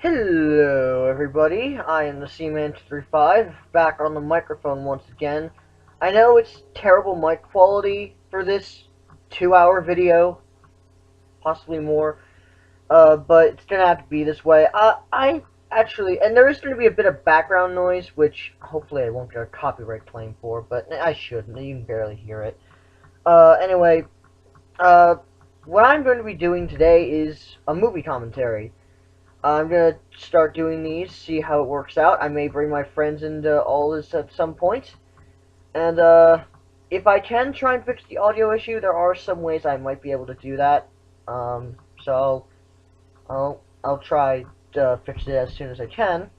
Hello everybody, I am the Seaman235, back on the microphone once again. I know it's terrible mic quality for this 2-hour video, possibly more, but it's gonna have to be this way. I actually, and there is gonna be a bit of background noise, which hopefully I won't get a copyright claim for, but I shouldn't, you can barely hear it. Anyway, what I'm going to be doing today is a movie commentary. I'm gonna start doing these, see how it works out. I may bring my friends into all this at some point. And, if I can try and fix the audio issue, there are some ways I might be able to do that. So, I'll try to fix it as soon as I can.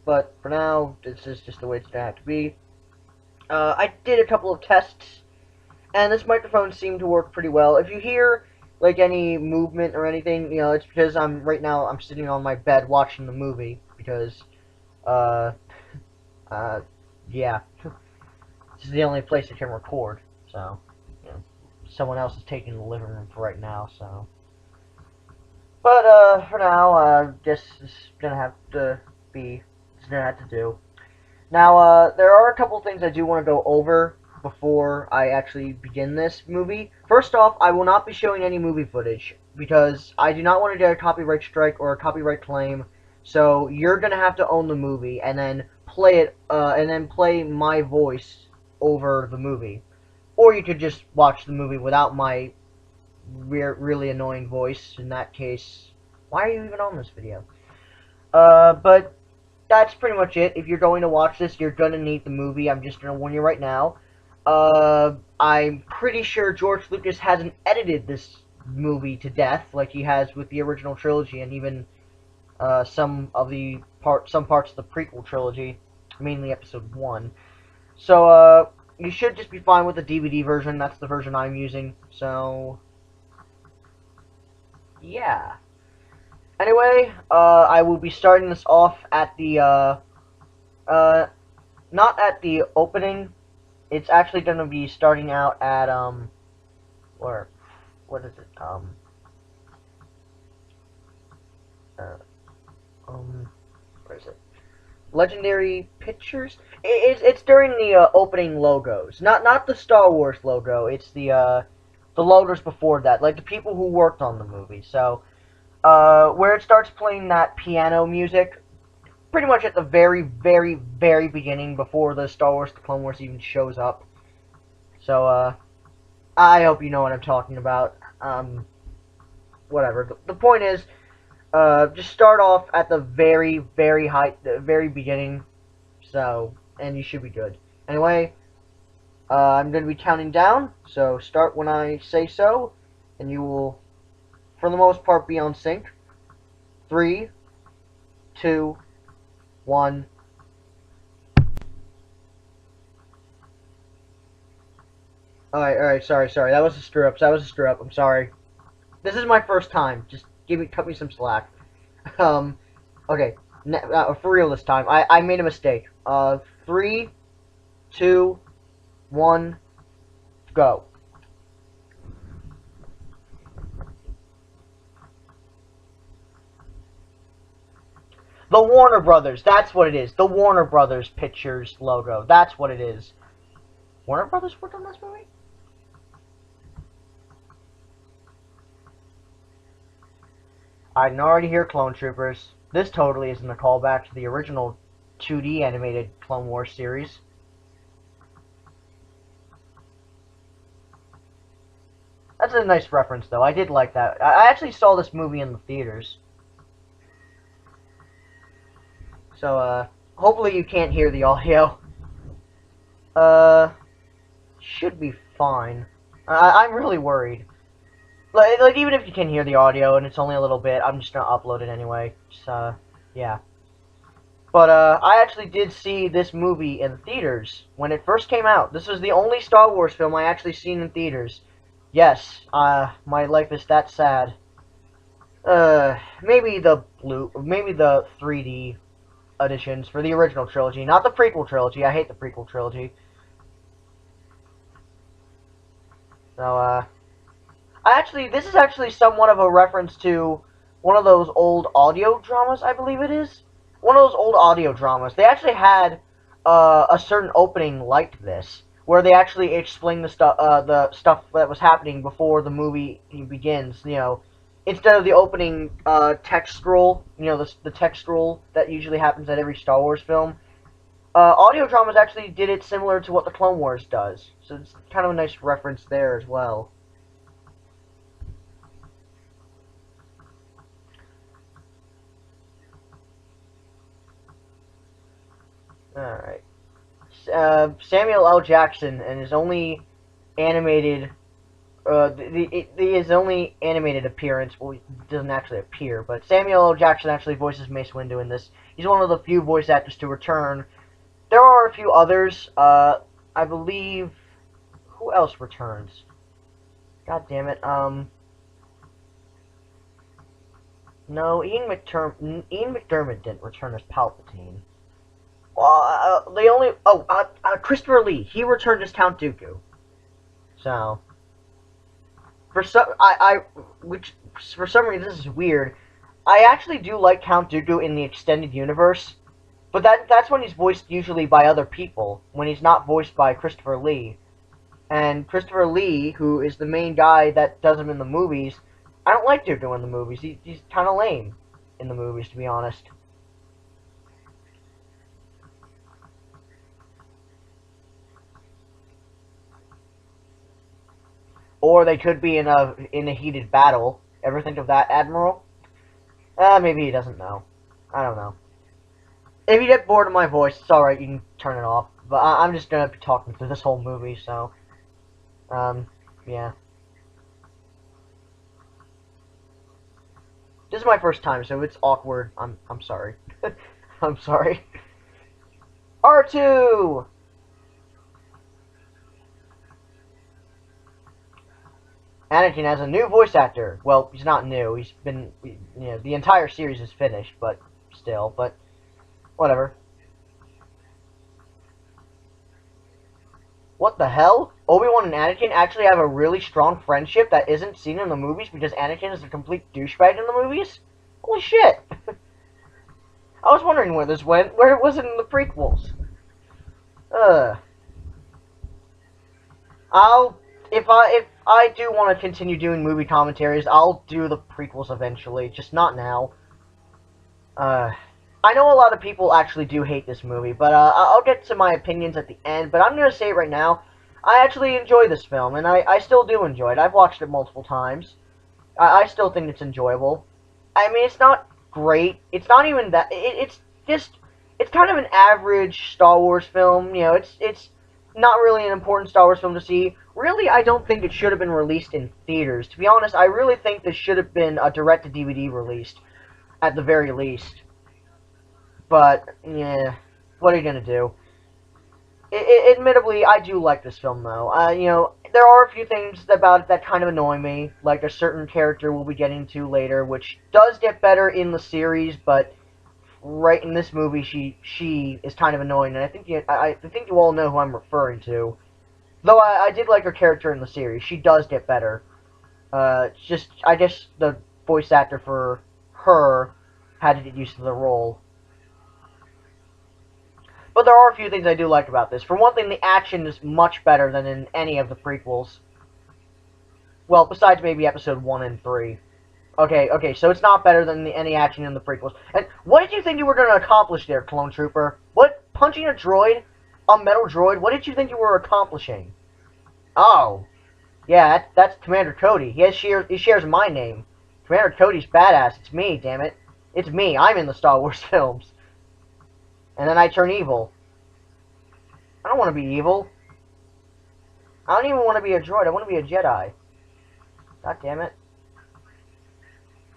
But, for now, this is just the way it's gonna have to be. I did a couple of tests, and this microphone seemed to work pretty well. If you hear like any movement or anything, you know, it's because right now I'm sitting on my bed watching the movie because uh yeah. This is the only place I can record, so you know, someone else is taking the living room for right now, so but for now, guess it's gonna have to be it's gonna have to do. Now there are a couple things I do want to go over before I actually begin this movie. First off, I will not be showing any movie footage because I do not want to get a copyright strike or a copyright claim. So you're gonna have to own the movie and then play it, and then play my voice over the movie, or you could just watch the movie without my really annoying voice. In that case, why are you even on this video? But that's pretty much it. If you're going to watch this, you're gonna need the movie. I'm just gonna warn you right now. I'm pretty sure George Lucas hasn't edited this movie to death like he has with the original trilogy, and even some parts of the prequel trilogy, mainly Episode 1. So you should just be fine with the DVD version. That's the version I'm using. So yeah. Anyway, I will be starting this off at the not at the opening. It's actually going to be starting out at, what is it, uh, where is it? Legendary Pictures? It's during the, opening logos. Not the Star Wars logo, it's the logos before that, like the people who worked on the movie. So, where it starts playing that piano music, pretty much at the very, very, very beginning, before the Star Wars The Clone Wars even shows up. So, I hope you know what I'm talking about. Whatever. The point is, just start off at the very, very the very beginning. So, and you should be good. Anyway, I'm going to be counting down. So, start when I say so, and you will, for the most part, be on sync. 3, 2, 1. Alright, sorry. That was a screw-up. I'm sorry. This is my first time. Just cut me some slack. Okay. For real this time. I made a mistake. 3, 2, 1, go. The Warner Brothers, that's what it is. The Warner Brothers Pictures logo. That's what it is. Warner Brothers worked on this movie? I can already hear Clone Troopers. This totally isn't a callback to the original 2D animated Clone Wars series. That's a nice reference, though. I did like that. I actually saw this movie in the theaters. So, hopefully you can't hear the audio. Should be fine. I'm really worried. Like, even if you can hear the audio and it's only a little bit, I'm just gonna upload it anyway. Just, yeah. But, I actually did see this movie in theaters when it first came out. This was the only Star Wars film I actually seen in theaters. Yes, my life is that sad. Maybe the 3D editions for the original trilogy, not the prequel trilogy. I hate the prequel trilogy. So, this is actually somewhat of a reference to one of those old audio dramas, I believe it is. One of those old audio dramas. They actually had a certain opening like this, where they actually explain the stuff that was happening before the movie begins. You know, instead of the opening text scroll, you know, the text scroll that usually happens at every Star Wars film. Audio dramas actually did it similar to what the Clone Wars does, so it's kind of a nice reference there as well. Alright. Samuel L. Jackson and his only animated, his only animated appearance, well, he doesn't actually appear, but Samuel L. Jackson actually voices Mace Windu in this. He's one of the few voice actors to return. There are a few others, I believe, who else returns? God damn it, no, Ian McDermott didn't return as Palpatine. They only, Christopher Lee, he returned as Count Dooku. So, which, for some reason, this is weird, I actually do like Count Dooku in the extended universe, but that's when he's voiced usually by other people, when he's not voiced by Christopher Lee. And Christopher Lee, who is the main guy that does him in the movies, I don't like Dooku in the movies. He's kind of lame in the movies, to be honest. Or they could be in a heated battle. Ever think of that, Admiral? Maybe he doesn't know. I don't know. If you get bored of my voice, it's alright, you can turn it off. But I'm just gonna be talking through this whole movie, so... yeah. This is my first time, so it's awkward. I'm sorry. I'm sorry. R2! Anakin has a new voice actor. Well, he's not new. He's been, you know, the entire series is finished, but still, but whatever. What the hell? Obi-Wan and Anakin actually have a really strong friendship that isn't seen in the movies because Anakin is a complete douchebag in the movies? Holy shit! I was wondering where this went, where it wasn't in the prequels. If I do want to continue doing movie commentaries, I'll do the prequels eventually, just not now. I know a lot of people actually do hate this movie, but I'll get to my opinions at the end, but I'm going to say it right now, I actually enjoy this film, and I still do enjoy it. I've watched it multiple times. I still think it's enjoyable. I mean, it's not great. It's not even that. It's just, it's kind of an average Star Wars film. You know, it's not really an important Star Wars film to see. Really, I don't think it should have been released in theaters. To be honest, I really think this should have been a direct-to-DVD released, at the very least. But, yeah, what are you gonna do? Admittedly, I do like this film, though. You know, there are a few things about it that kind of annoy me, like a certain character we'll be getting to later, which does get better in the series, but right in this movie, she is kind of annoying, and I think you all know who I'm referring to. Though I did like her character in the series, she does get better. Just, I guess the voice actor for her had to get used to the role. But there are a few things I do like about this. For one thing, the action is much better than in any of the prequels. Well, besides maybe episode 1 and 3. Okay, so it's not better than any action in the prequels. And what did you think you were going to accomplish there, Clone Trooper? What? Punching a droid? A metal droid? What did you think you were accomplishing? Oh. Yeah, that's Commander Cody. He shares my name. Commander Cody's badass. It's me, damn it. It's me. I'm in the Star Wars films. And then I turn evil. I don't want to be evil. I don't even want to be a droid. I want to be a Jedi. God damn it.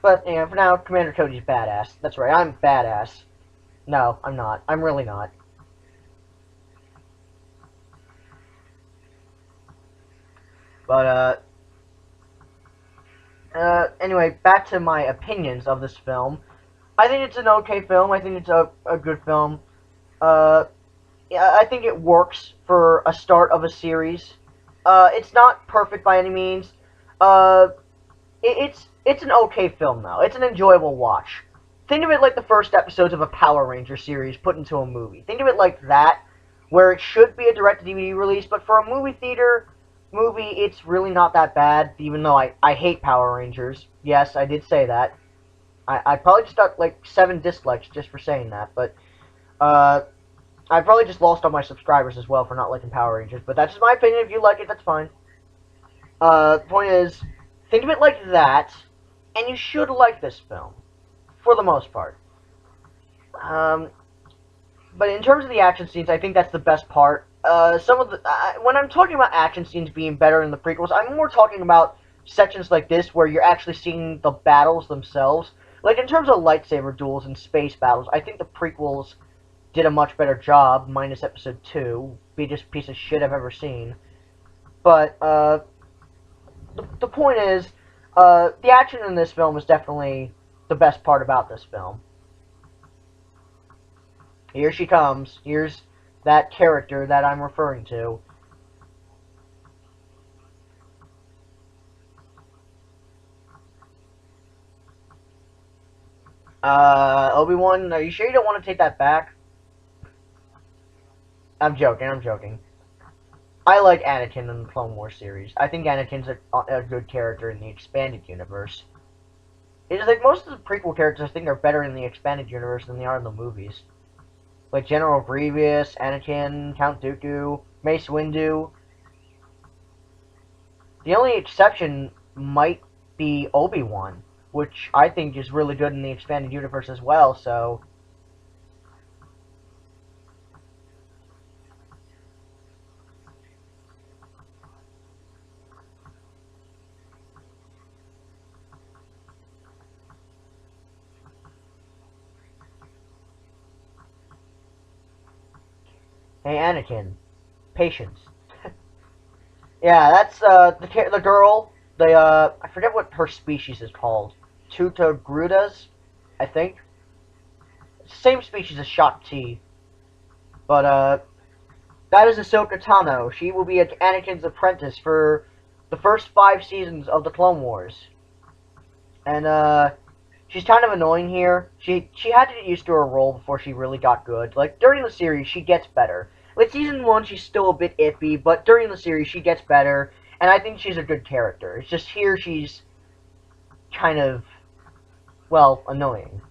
But, you know, for now, Commander Cody's badass. That's right, I'm badass. No, I'm not. I'm really not. But, anyway, back to my opinions of this film. I think it's an okay film. I think it's a good film. Yeah, I think it works for a start of a series. It's not perfect by any means. It's an okay film, though. It's an enjoyable watch. Think of it like the first episodes of a Power Ranger series put into a movie. Think of it like that, where it should be a direct-to-DVD release, but for a movie theater movie, it's really not that bad, even though I hate Power Rangers. Yes, I did say that. I probably just got, like, 7 dislikes just for saying that, but, I probably just lost all my subscribers as well for not liking Power Rangers, but that's just my opinion. If you like it, that's fine. Point is, think of it like that, and you should like this film, for the most part. Um, but in terms of the action scenes, I think that's the best part. Some of the when I'm talking about action scenes being better in the prequels, I'm more talking about sections like this where you're actually seeing the battles themselves. Like in terms of lightsaber duels and space battles, I think the prequels did a much better job, minus Episode 2, biggest piece of shit I've ever seen. But the point is, the action in this film is definitely the best part about this film. Here she comes. Here's that character that I'm referring to. Obi-Wan, are you sure you don't want to take that back? I'm joking, I'm joking. I like Anakin in the Clone Wars series. I think Anakin's a good character in the expanded universe. It's like most of the prequel characters I think are better in the expanded universe than they are in the movies. Like General Grievous, Anakin, Count Dooku, Mace Windu. The only exception might be Obi-Wan, which I think is really good in the expanded universe as well, so... Hey, Anakin. Patience. Yeah, that's, the girl, I forget what her species is called. Tutagrudas, I think. Same species as Shakti. But, that is Ahsoka Tano. She will be Anakin's apprentice for the first 5 seasons of the Clone Wars. And, she's kind of annoying here. She had to get used to her role before she really got good. Like, during the series, she gets better. Like, Season 1, she's still a bit iffy, but during the series, she gets better, and I think she's a good character. It's just here she's kind of, well, annoying.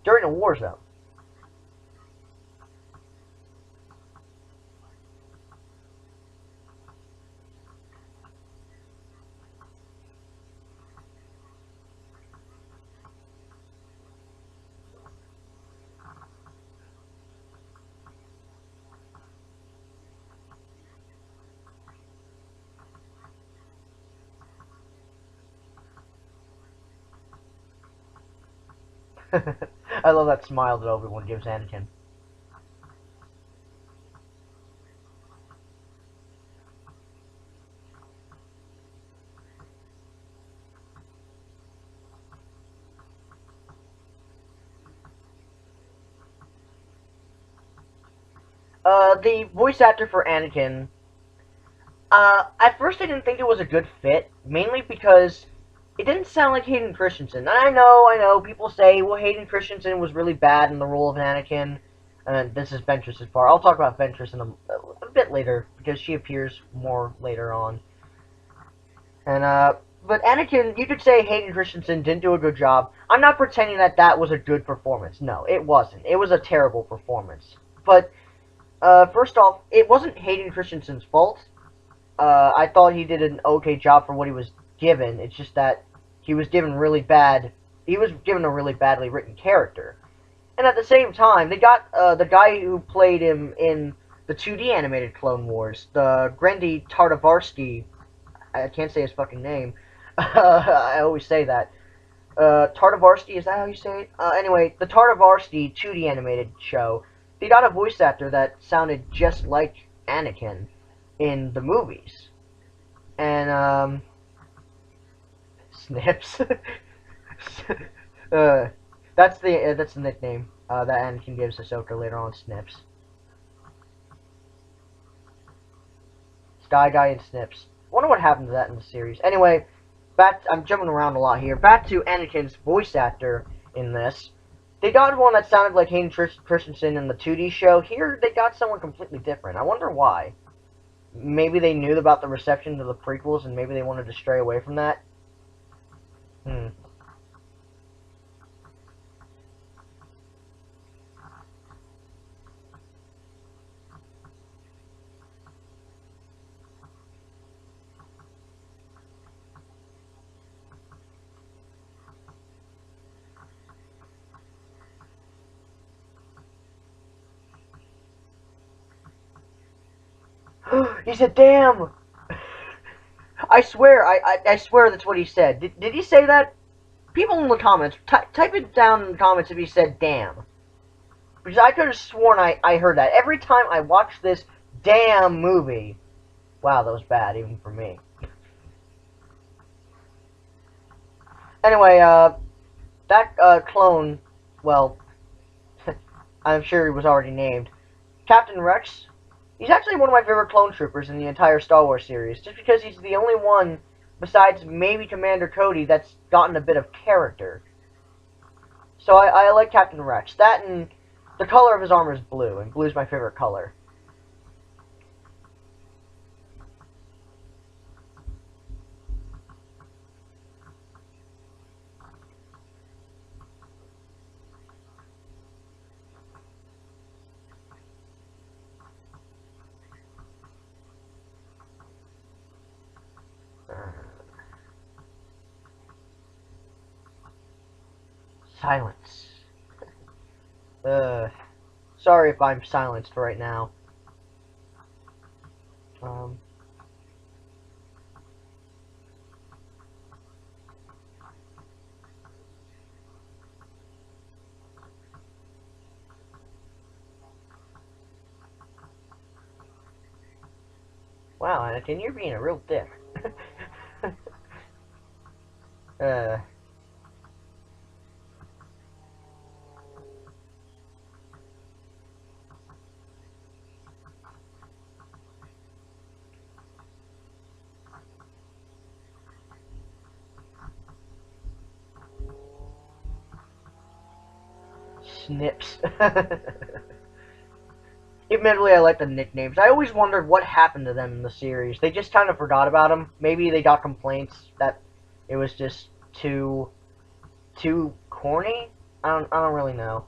During the war zone. I love that smile that Obi-Wan gives Anakin. The voice actor for Anakin, at first I didn't think it was a good fit, mainly because it didn't sound like Hayden Christensen. I know, people say, well, Hayden Christensen was really bad in the role of Anakin, and this is Ventress's part. I'll talk about Ventress in a bit later, because she appears more later on. And, but Anakin, you could say Hayden Christensen didn't do a good job. I'm not pretending that that was a good performance. No, it wasn't. It was a terrible performance. But, first off, it wasn't Hayden Christensen's fault. I thought he did an okay job for what he was given. It's just that he was given really bad. He was given a really badly written character, and at the same time, they got the guy who played him in the 2D animated Clone Wars, the Grendy Tartavarsky. I can't say his fucking name. I always say that. Tardivarsky, is that how you say it? Anyway, the Tardivarsky 2D animated show, they got a voice actor that sounded just like Anakin in the movies. And, Snips. uh, that's the nickname, that Anakin gives Ahsoka later on, Snips. Sky Guy and Snips. Wonder what happened to that in the series. Anyway, I'm jumping around a lot here. Back to Anakin's voice actor in this. They got one that sounded like Hayden Christensen in the 2D show. Here, they got someone completely different. I wonder why. Maybe they knew about the reception to the prequels, and maybe they wanted to stray away from that. Hmm. He said, "Damn." I swear, I swear that's what he said. Did he say that? People in the comments, type it down in the comments if he said "damn." Because I could have sworn I heard that. Every time I watch this damn movie. Wow, that was bad, even for me. Anyway, that, clone, well, I'm sure he was already named. Captain Rex, he's actually one of my favorite clone troopers in the entire Star Wars series, just because he's the only one, besides maybe Commander Cody, that's gotten a bit of character. So I like Captain Rex. That and the color of his armor is blue, and blue's my favorite color. Silence. Sorry if I'm silenced right now. Um, wow, Anakin, you're being a real dick. uh, Snips. Admittedly, I like the nicknames. I always wondered what happened to them in the series. They just kind of forgot about them. Maybe they got complaints that it was just too corny. I don't really know.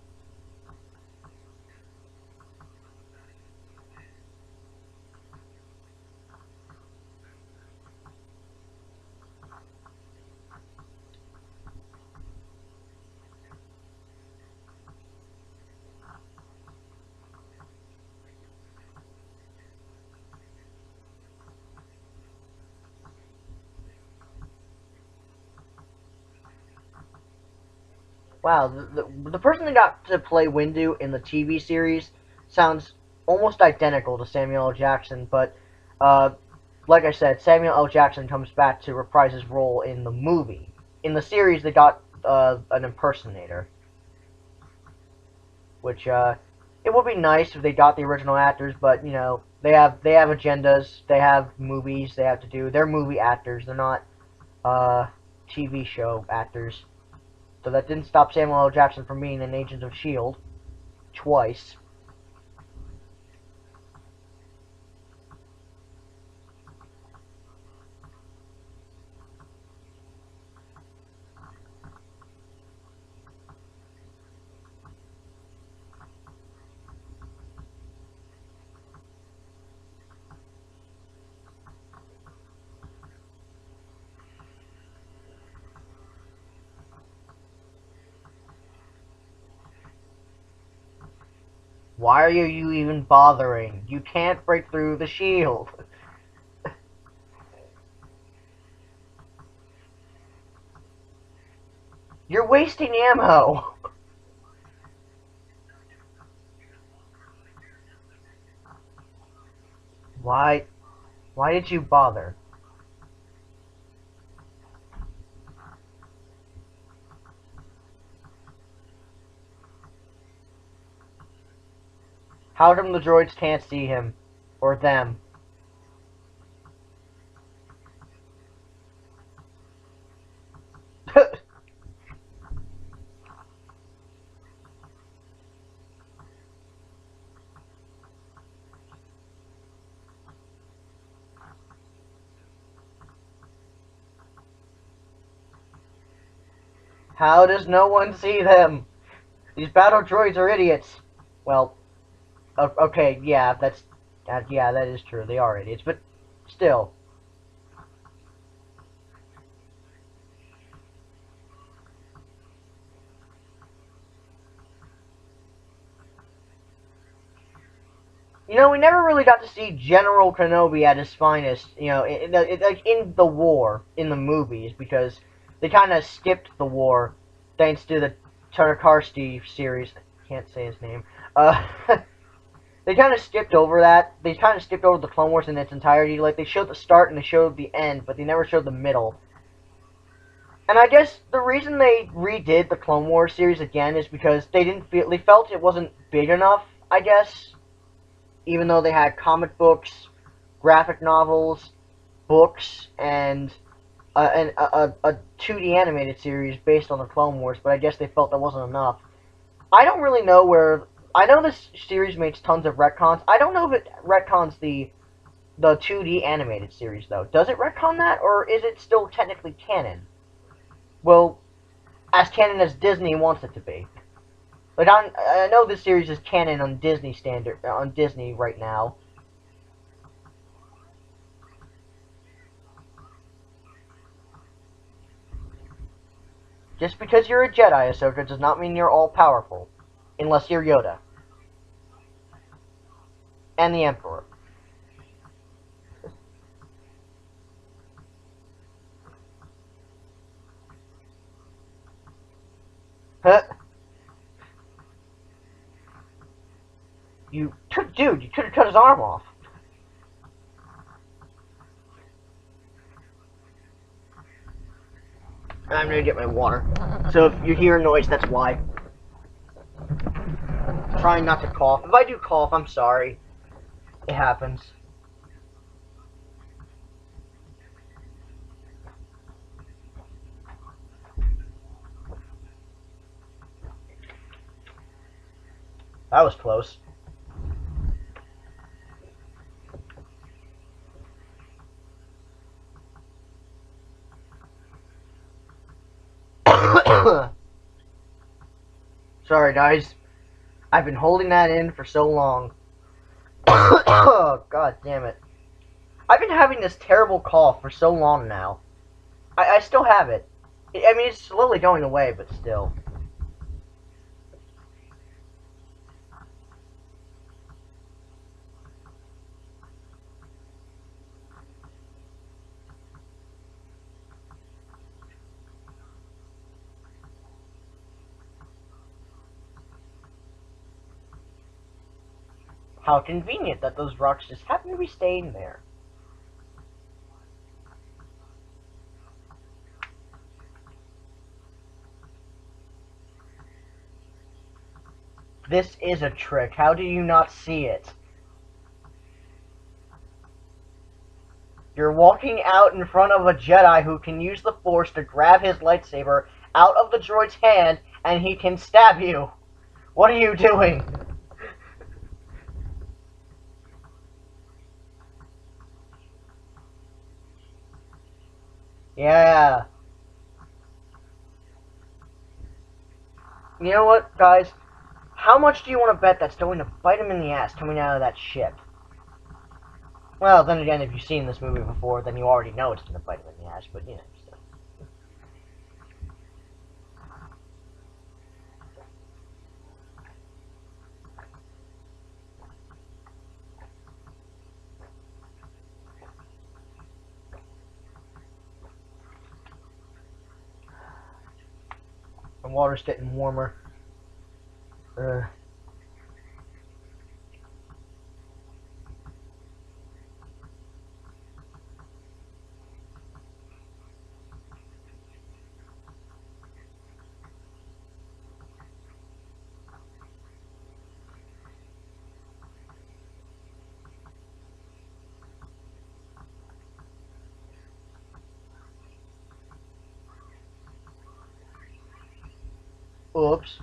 Wow, the person that got to play Windu in the TV series sounds almost identical to Samuel L. Jackson, but uh, like I said, Samuel L. Jackson comes back to reprise his role in the movie. In the series, they got an impersonator, which it would be nice if they got the original actors, but you know they have agendas, they have movies they have to do. They're movie actors, they're not uh, TV show actors. So that didn't stop Samuel L. Jackson from being an Agent of S.H.I.E.L.D. twice. Why are you even bothering? You can't break through the shield. wasting ammo. Why did you bother? How come the droids can't see him? Or them? How does no one see them? These battle droids are idiots. Well, okay, yeah, yeah, that is true. They are idiots, but still. You know, we never really got to see General Kenobi at his finest, you know, like in the war, in the movies, because they kind of skipped the war thanks to the Tartakovsky series. I can't say his name. They kind of skipped over that. They kind of skipped over the Clone Wars in its entirety. Like, they showed the start and they showed the end, but they never showed the middle. And I guess the reason they redid the Clone Wars series again is because they felt it wasn't big enough, I guess. Even though they had comic books, graphic novels, books, and a 2D animated series based on the Clone Wars, but I guess they felt that wasn't enough. I don't really know where... I know this series makes tons of retcons. I don't know if it retcons the 2D animated series, though. Does it retcon that, or is it still technically canon? Well, as canon as Disney wants it to be. Like, I know this series is canon on Disney standard, on Disney right now. Just because you're a Jedi, Ahsoka, does not mean you're all-powerful. Unless you're Yoda. And the Emperor. Huh? Dude, you could have cut his arm off. I'm gonna get my water. So if you hear a noise, that's why. Trying not to cough. If I do cough, I'm sorry. It happens. That was close. Sorry, guys. I've been holding that in for so long. Oh, God damn it. I've been having this terrible cough for so long now. I still have it. I mean, it's slowly going away, but still. How convenient that those rocks just happen to be staying there. This is a trick. How do you not see it? You're walking out in front of a Jedi who can use the Force to grab his lightsaber out of the droid's hand, and he can stab you. What are you doing? Yeah. You know what, guys? How much do you want to bet that's going to bite him in the ass coming out of that ship? Well, then again, if you've seen this movie before, then you already know it's going to bite him in the ass, but, you know, still. water's getting warmer. Oops.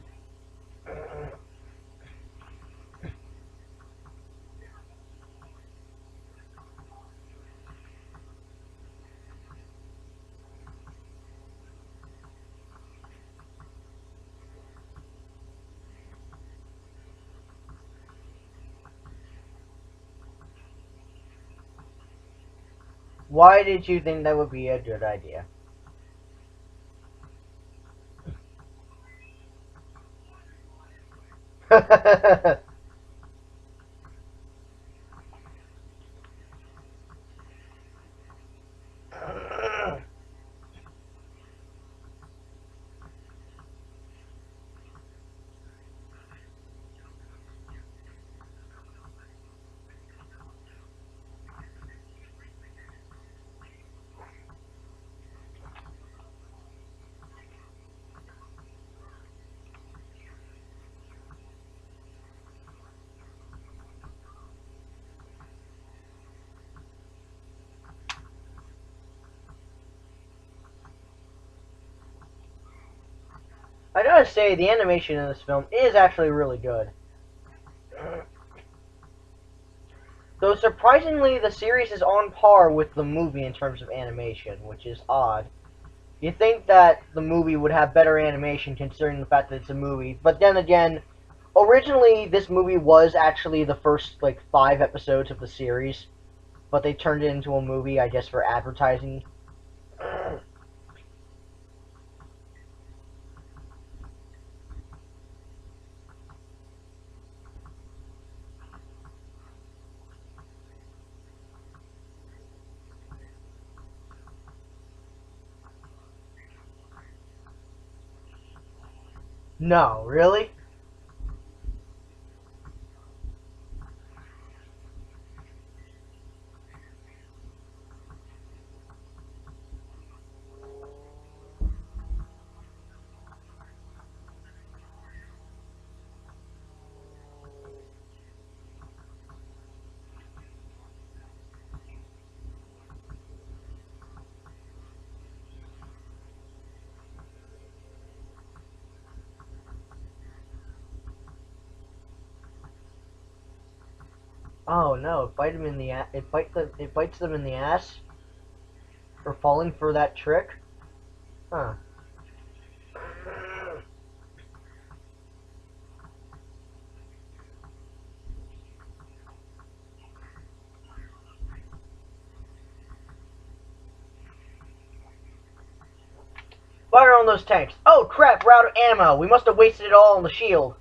Why did you think that would be a good idea? I gotta say, the animation in this film is actually really good. Though surprisingly, the series is on par with the movie in terms of animation, which is odd. You think that the movie would have better animation considering the fact that it's a movie, but then again, originally this movie was actually the first, like, 5 episodes of the series, but they turned it into a movie, I guess, for advertising. No, really? Oh no, it bite them in the it bites them in the ass for falling for that trick? Huh. Fire on those tanks. Oh crap, we're out of ammo. We must have wasted it all on the shield.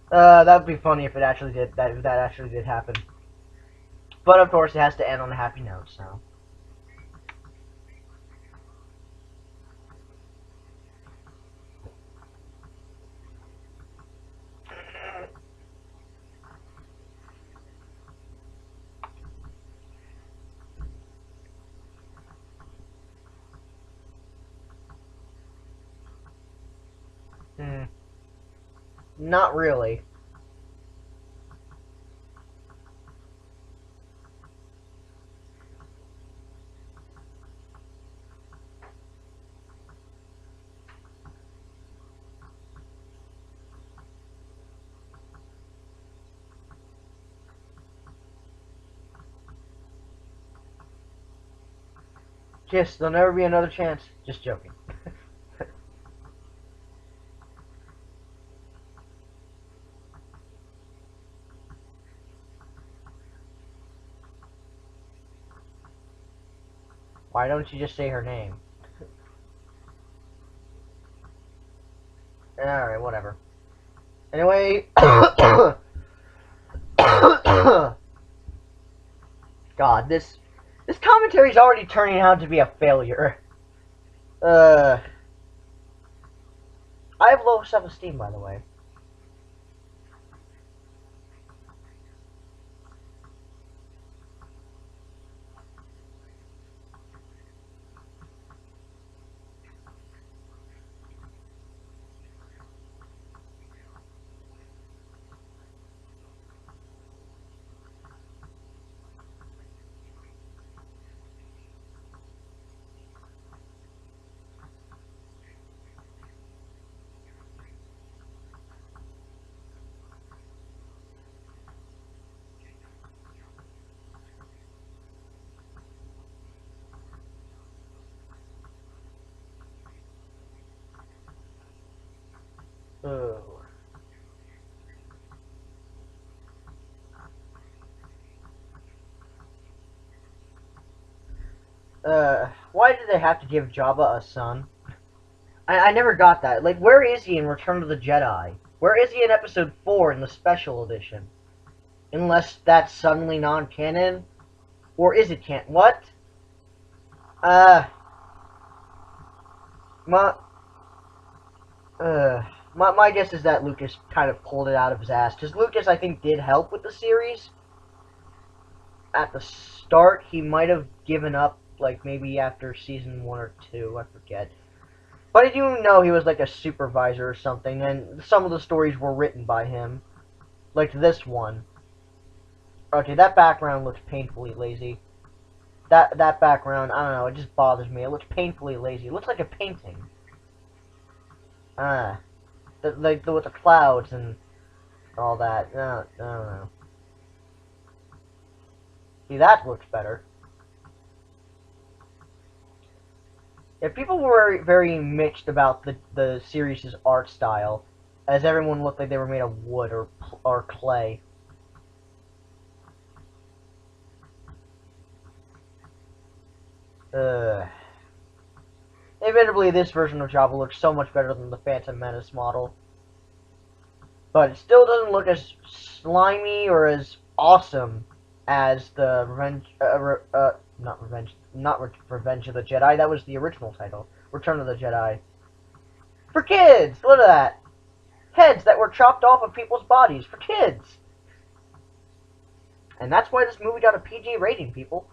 That would be funny if it actually did if that actually did happen. But of course it has to end on a happy note, so. Hmm. Not really. Just there'll never be another chance. Just joking. Why don't you just say her name? Alright, whatever. Anyway, God, this commentary is already turning out to be a failure. Uh, I have low self-esteem, by the way. Ugh. Why did they have to give Jabba a son? I never got that. Like, where is he in Return of the Jedi? Where is he in Episode 4 in the Special Edition? Unless that's suddenly non-canon? Or is it canon? What? Uh, my, my guess is that Lucas kind of pulled it out of his ass. Because Lucas, I think, did help with the series. At the start, he might have given up, like, maybe after Season 1 or 2, I forget. But I do know he was, like, a supervisor or something, and some of the stories were written by him. Like this one. Okay, that background looks painfully lazy. That background, I don't know, it just bothers me. It looks painfully lazy. It looks like a painting. Ah. With the clouds and all that. No, I don't know. See, that looks better. Yeah, people were very mixed about the series' art style, as everyone looked like they were made of wood or clay. Ugh. Admittedly, this version of Java looks so much better than the Phantom Menace model. But it still doesn't look as slimy or as awesome as the Revenge of the Jedi. That was the original title. Return of the Jedi. For kids! Look at that! Heads that were chopped off of people's bodies. For kids! And that's why this movie got a PG rating, people.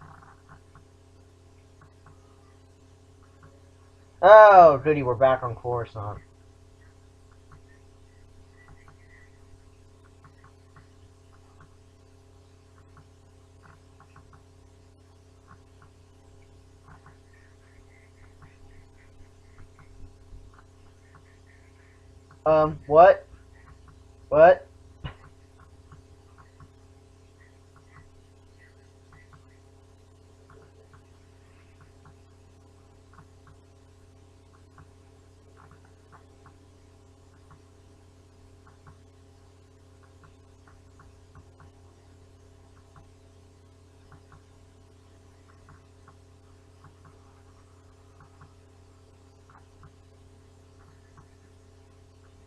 Oh, goody, we're back on Coruscant. What? What?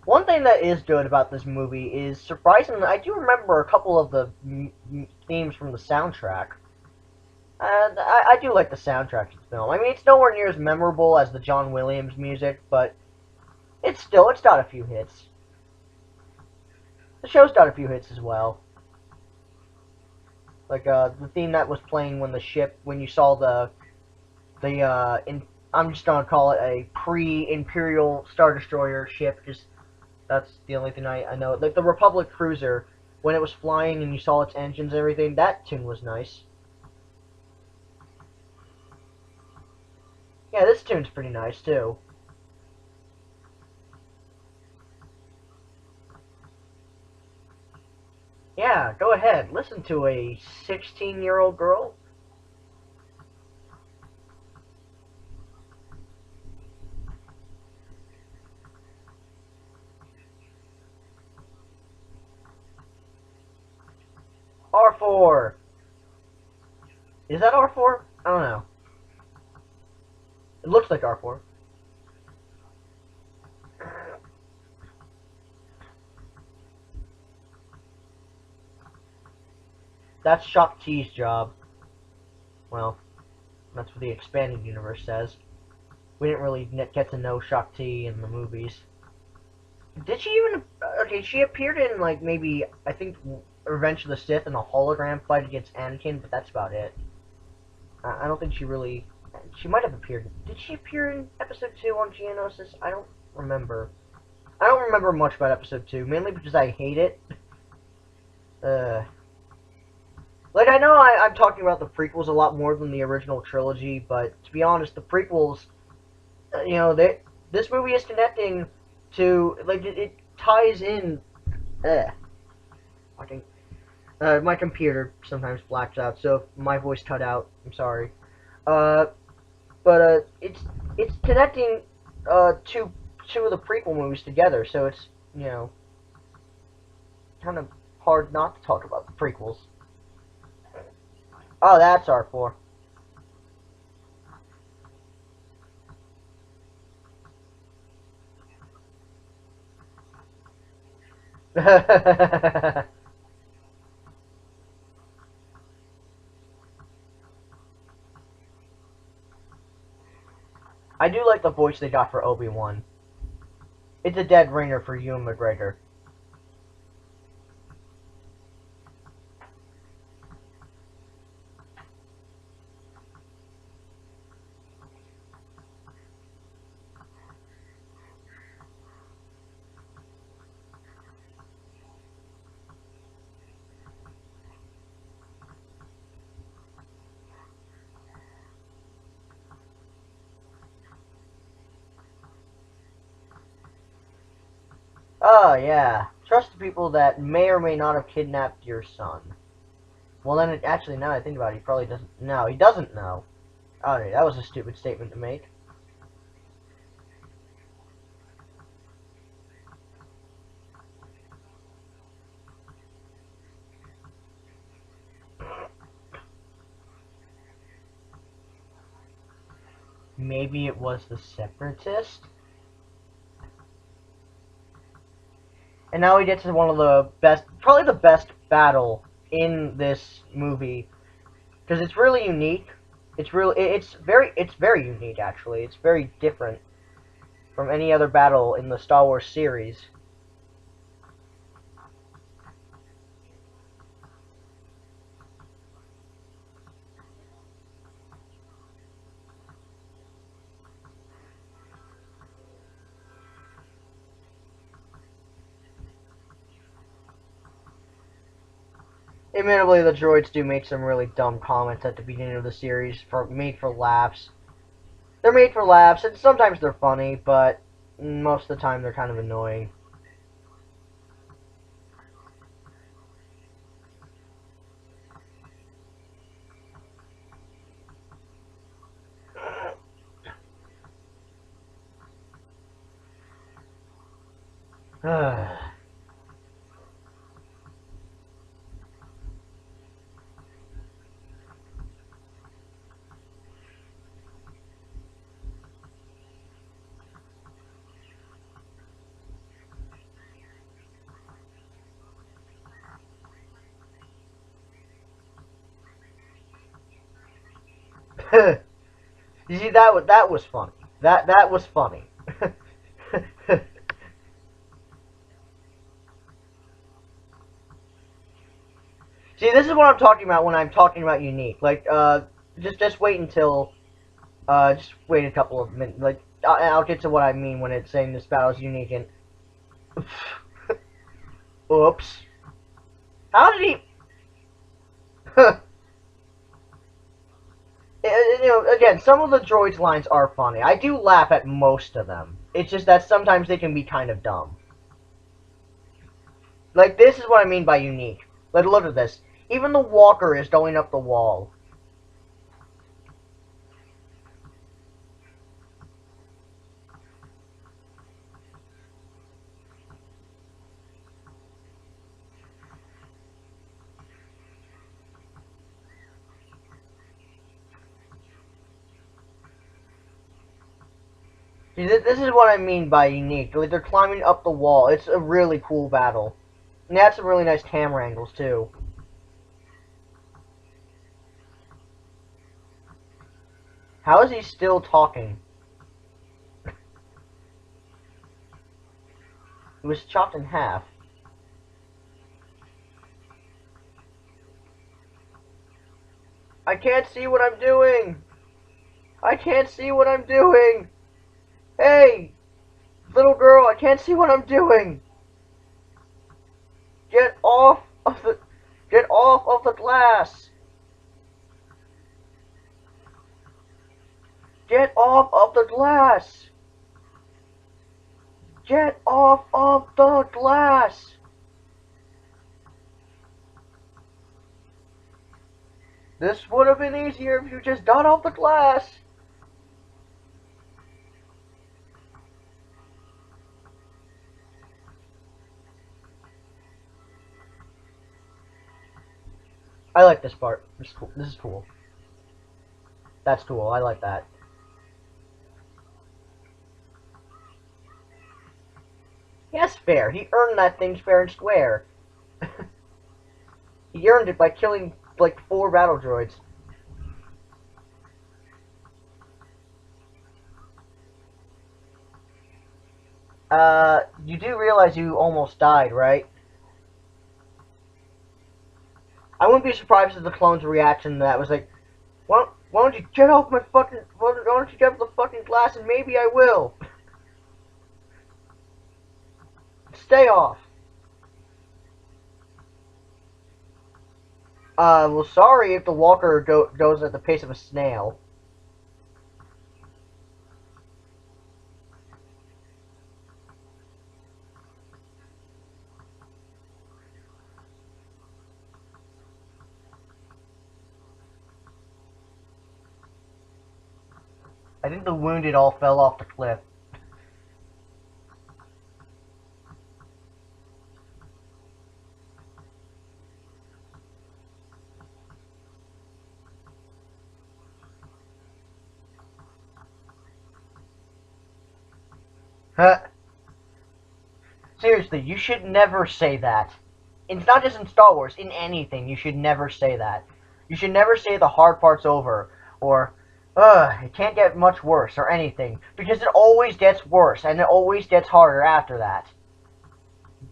One thing that is good about this movie is, surprisingly, I do remember a couple of the themes from the soundtrack. And I do like the soundtrack to the film. I mean, it's nowhere near as memorable as the John Williams music, but it's got a few hits. The show's got a few hits as well. Like, the theme that was playing when you saw I'm just gonna call it a pre-Imperial Star Destroyer ship, just, that's the only thing I know. Like, the Republic cruiser, when it was flying and you saw its engines and everything, that tune was nice. Yeah, this tune's pretty nice, too. Yeah, go ahead. Listen to a 16-year-old girl. R4. Is that R4? I don't know. It looks like R4. That's Shock T's job. Well, that's what the expanded universe says. We didn't really get to know Shock T in the movies. Did she even? Okay, she appeared in like maybe I think Revenge of the Sith in a hologram fight against Anakin, but that's about it. I don't think she really. She might have appeared. Did she appear in Episode 2 on Geonosis? I don't remember. I don't remember much about Episode 2, mainly because I hate it. Uh, like, I know I'm talking about the prequels a lot more than the original trilogy, but to be honest, the prequels, you know, this movie is connecting to, like, it ties in. Uh, fucking, my computer sometimes blacks out, so if my voice cut out, I'm sorry. Uh, but it's connecting two of the prequel movies together, so it's, you know, kind of hard not to talk about the prequels. Oh, that's R4. I do like the voice they got for Obi-Wan. It's a dead ringer for Ewan McGregor. Oh, yeah. Trust the people that may or may not have kidnapped your son. Well, then, actually, now I think about it, he probably doesn't. No, he doesn't know. Oh, that was a stupid statement to make. Maybe it was the Separatist? And now we get to one of the best, probably the best battle in this movie, because it's really unique. It's very unique actually. It's very different from any other battle in the Star Wars series. Admittedly, the droids do make some really dumb comments at the beginning of the series, made for laughs. They're made for laughs, and sometimes they're funny, but most of the time they're kind of annoying. You see, that was funny. That was funny. See, this is what I'm talking about when I'm talking about unique. Like, just wait until, just wait a couple of minutes. Like, I'll get to what I mean when it's saying this battle is unique. And oops, how did he? You know, again, some of the droids' lines are funny. I do laugh at most of them. It's just that sometimes they can be kind of dumb. Like, this is what I mean by unique. Like, look at this. Even the walker is going up the wall. See, this is what I mean by unique. Like, they're climbing up the wall. It's a really cool battle. And they had some really nice camera angles, too. How is he still talking? It was chopped in half. I can't see what I'm doing! I can't see what I'm doing! Hey! Little girl, I can't see what I'm doing! Get off of the... Get off of the glass! Get off of the glass! Get off of the glass! This would have been easier if you just got off the glass! I like this part. This is cool. This is cool. That's cool. I like that. Yes, fair. He earned that thing fair and square. He earned it by killing, like, 4 battle droids. You do realize you almost died, right? I wouldn't be surprised if the clone's reaction to that was like, why don't you get off my fucking, why don't you get off the fucking glass and maybe I will. Stay off. Well, sorry if the walker goes at the pace of a snail. I think the wounded all fell off the cliff. Huh? Seriously, you should never say that. It's not just in Star Wars, in anything, you should never say that. You should never say the hard part's over, or, it can't get much worse, or anything, because it always gets worse, and it always gets harder after that.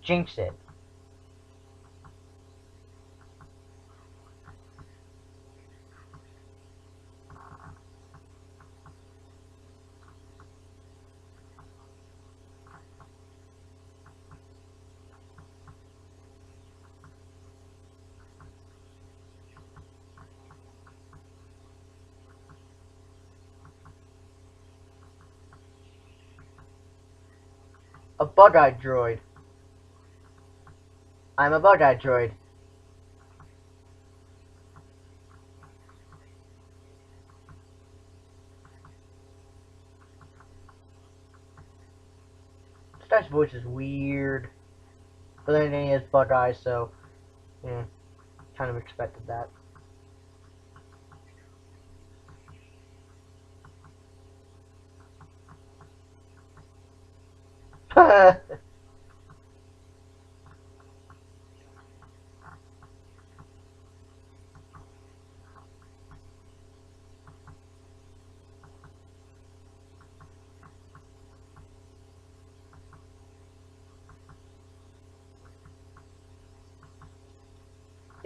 Jinx it. A bug-eyed droid. I'm a bug-eyed droid. This guy's voice is weird. But then he has bug eyes, so, yeah, kind of expected that.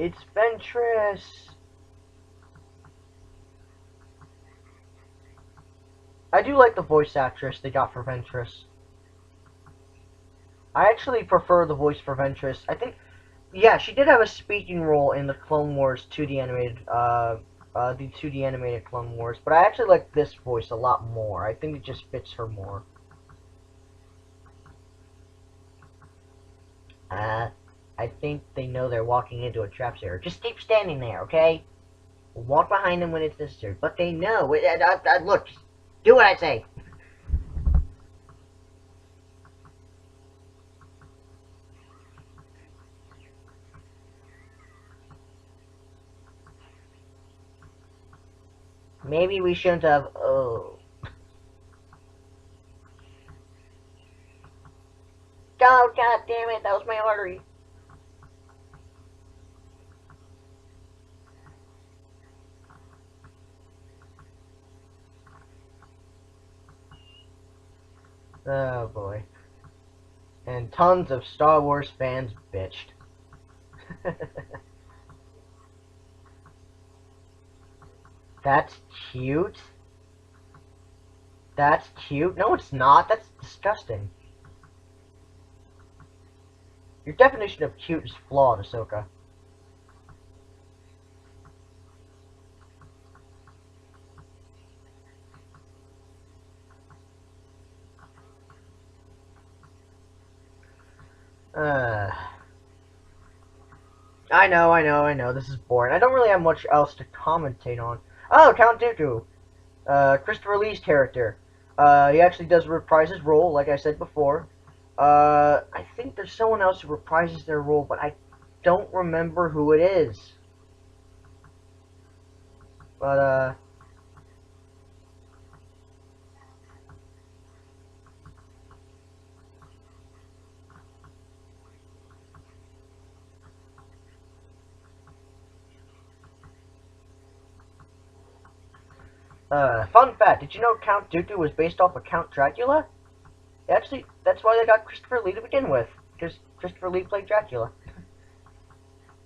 It's Ventress! I do like the voice actress they got for Ventress. I actually prefer the voice for Ventress. I think, yeah, she did have a speaking role in the Clone Wars 2D animated, the 2D animated Clone Wars, but I actually like this voice a lot more. I think it just fits her more. I think they know they're walking into a trap, Sarah. Just keep standing there, okay? We'll walk behind them when it's necessary. But they know. Look, do what I say. Maybe we shouldn't have... Oh. Oh, god damn it. That was my artery. Oh, boy. And tons of Star Wars fans bitched. That's cute. That's cute. No, it's not. That's disgusting. Your definition of cute is flawed, Ahsoka. Uh, I know. This is boring. I don't really have much else to commentate on. Oh, Count Dooku. Christopher Lee's character. He actually does reprise his role, like I said before. I think there's someone else who reprises their role, but I don't remember who it is. But, fun fact, did you know Count Dooku was based off of Count Dracula? Actually, that's why they got Christopher Lee to begin with, because Christopher Lee played Dracula.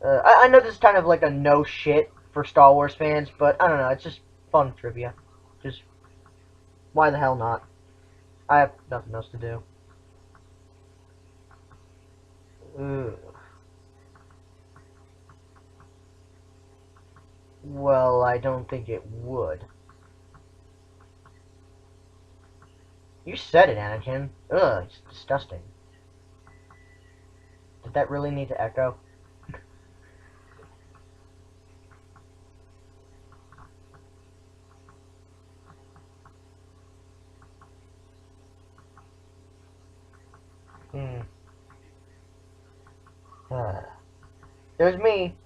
I know this is kind of like a no shit for Star Wars fans, but I don't know, it's just fun trivia. Just, why the hell not? I have nothing else to do. Ugh. Well, I don't think it would. You said it, Anakin. Ugh, it's disgusting. Did that really need to echo? Hmm. There's me.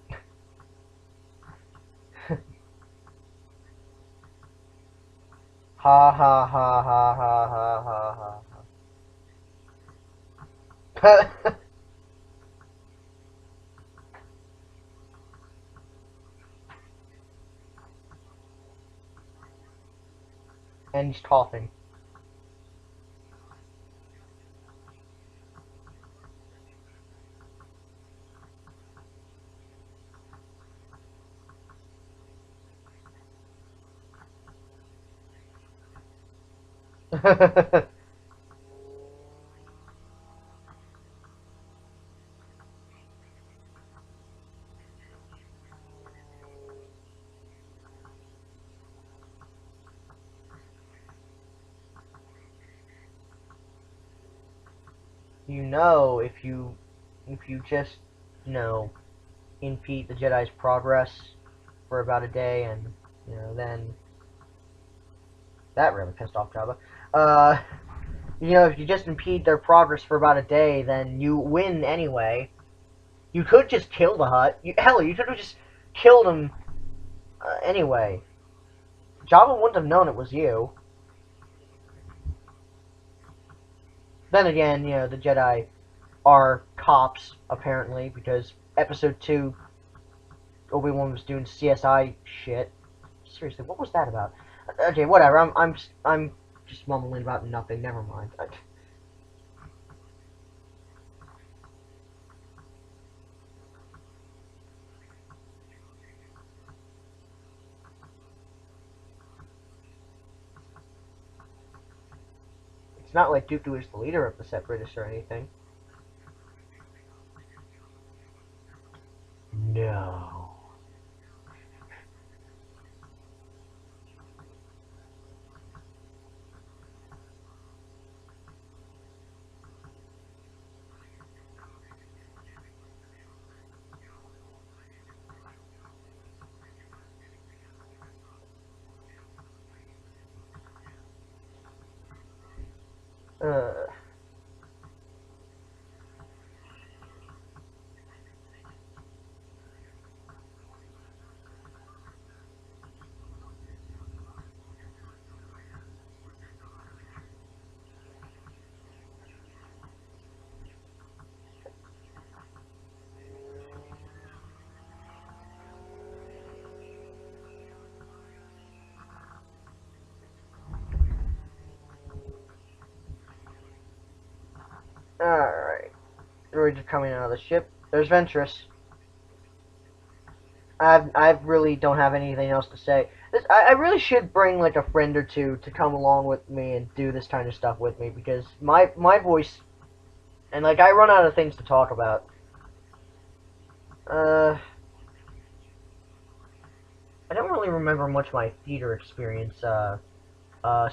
Ha ha ha ha ha ha ha ha. And he's coughing. You know, if you just, you know, impede the Jedi's progress for about a day, and then that really pissed off Jabba. Uh, if you just impede their progress for about a day, then you win anyway. You could just kill the Hutt. Hell, you could have just killed him anyway. Jabba wouldn't have known it was you. Then again, the Jedi are cops, apparently, because Episode 2, Obi-Wan was doing CSI shit. Seriously, what was that about? Okay, whatever. I'm just mumbling about nothing. Never mind. It's not like Dooku is the leader of the Separatists or anything. No. Uh. Alright. Droids are coming out of the ship. There's Ventress. I really don't have anything else to say. I really should bring like a friend or two to come along with me and do this kind of stuff with me because my voice and like I run out of things to talk about. Uh, I don't really remember much of my theater experience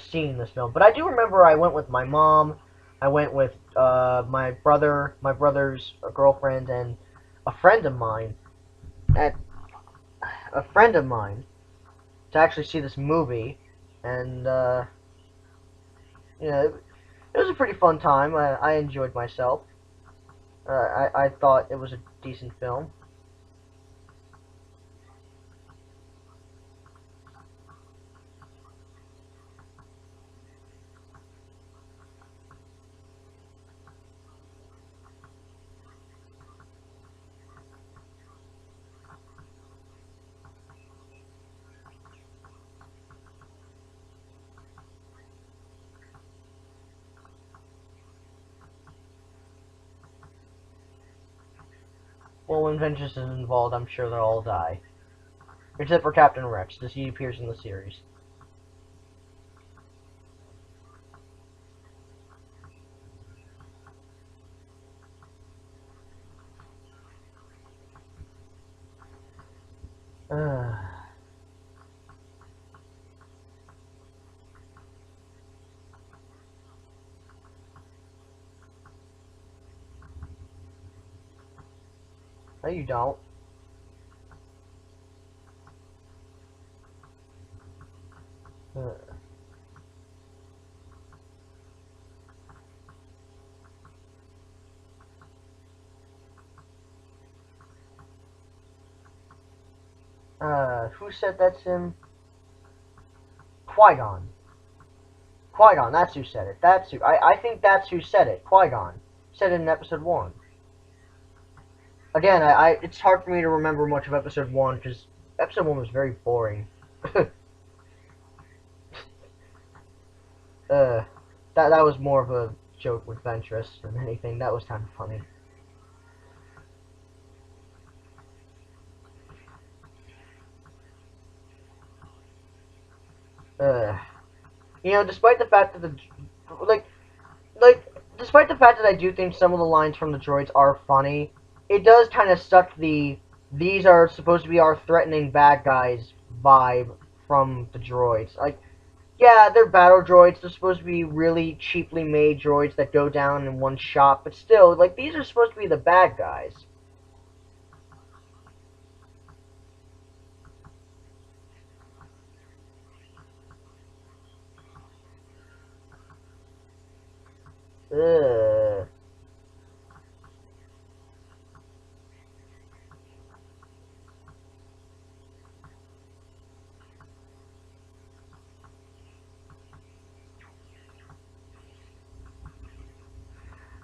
seeing this film, but I do remember I went with my mom, I went with my brother's girlfriend, and a friend of mine at a friend of mine to actually see this movie, and you know, it was a pretty fun time. I enjoyed myself. I thought it was a decent film. Well, when Vengeance is involved, I'm sure they'll all die. Except for Captain Rex, as he appears in the series. Uh, no, you don't. Who said that's him? Qui-Gon. Qui-Gon, that's who said it. That's who. I think that's who said it. Qui-Gon. Said it in episode 1. Again, it's hard for me to remember much of episode 1 because episode 1 was very boring. uh, that was more of a joke with Ventress than anything. That was kind of funny. Uh, despite the fact that like, like, despite the fact that I do think some of the lines from the droids are funny, it does kind of suck the these are supposed to be our threatening bad guys vibe from the droids. Like, yeah, they're battle droids. They're supposed to be really cheaply made droids that go down in one shot, but still, like, these are supposed to be the bad guys. Ugh.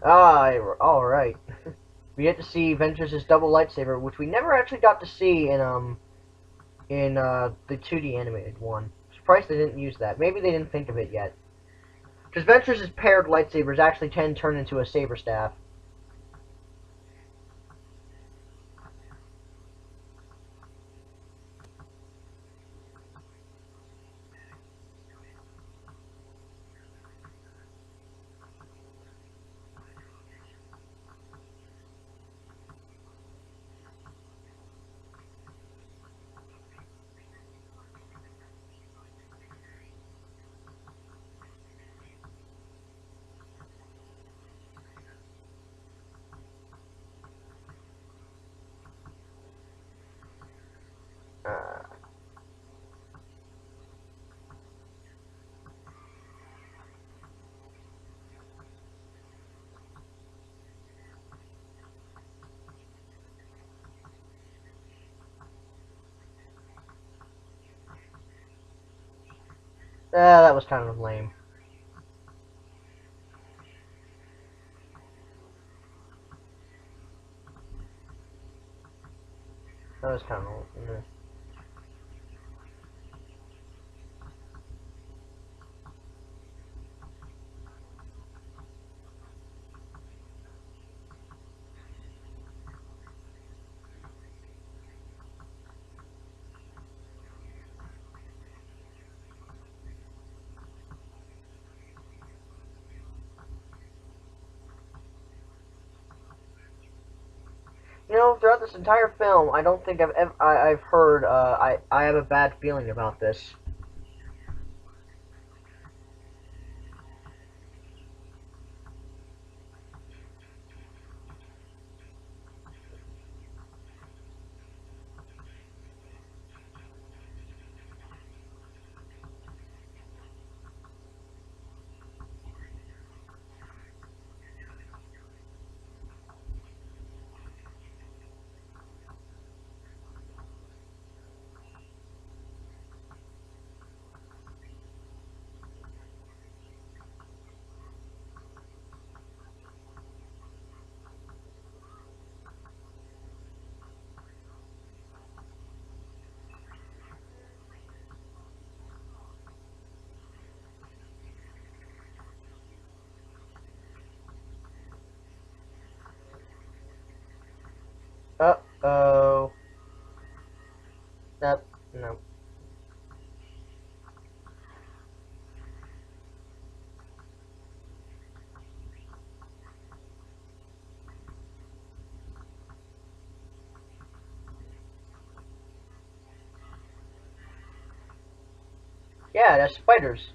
Ah, alright. We get to see Ventress's double lightsaber, which we never actually got to see in the 2D animated one. Surprised they didn't use that. Maybe they didn't think of it yet. Because Ventress's paired lightsabers actually can turn into a saber staff. Uh, that was kind of lame. That was kind of... throughout this entire film, I don't think I've heard. I have a bad feeling about this. Uh-oh. Nope. No. Yeah, that's spiders.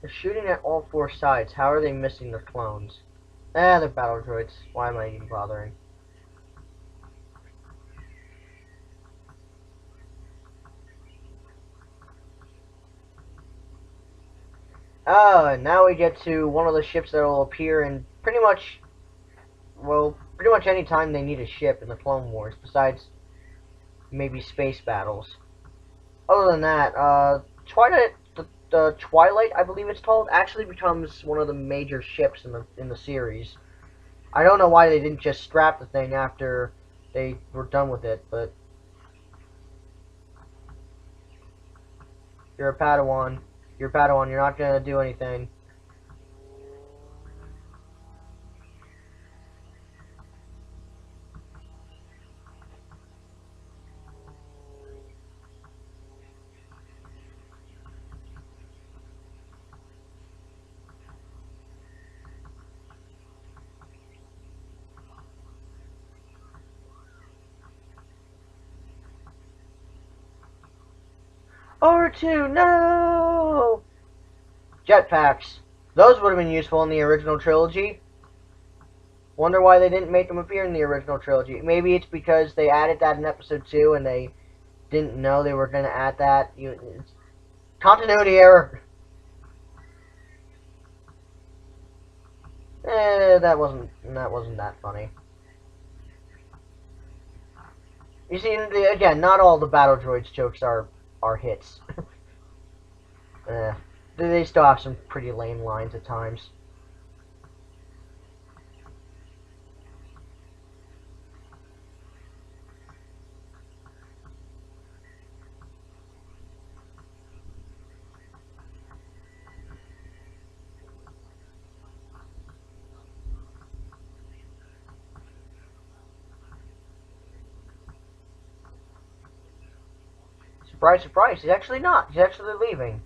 They're shooting at all four sides. How are they missing the clones? They're battle droids. Why am I even bothering? Oh, and now we get to one of the ships that will appear in pretty much, well, pretty much any time they need a ship in the Clone Wars, besides maybe space battles. Other than that, the Twilight, I believe it's called, actually becomes one of the major ships in the series. I don't know why they didn't just scrap the thing after they were done with it, but you're a Padawan. You're a Padawan. You're not gonna do anything. R2, no! Jetpacks. Those would have been useful in the original trilogy. Wonder why they didn't make them appear in the original trilogy. Maybe it's because they added that in episode 2 and they didn't know they were going to add that. Continuity error. That wasn't that funny. You see, again, not all the Battle Droids jokes are hits. They still have some pretty lame lines at times. Surprise, surprise, he's actually not. He's actually leaving.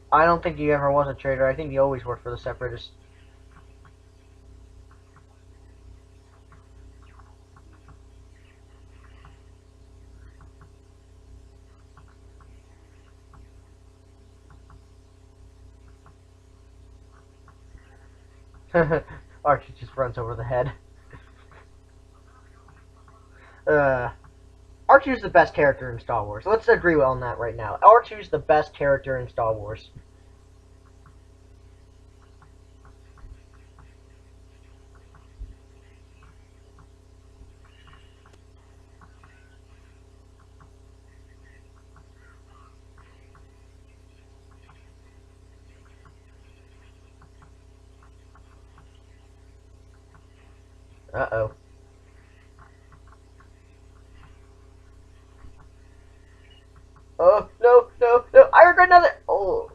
I don't think he ever was a traitor. I think he always worked for the Separatists. Archie just runs over the head. Uh, R2's the best character in Star Wars. Let's agree on that right now. R2's the best character in Star Wars. Uh-oh. Oh, no, no, no. I regret nothing. Oh.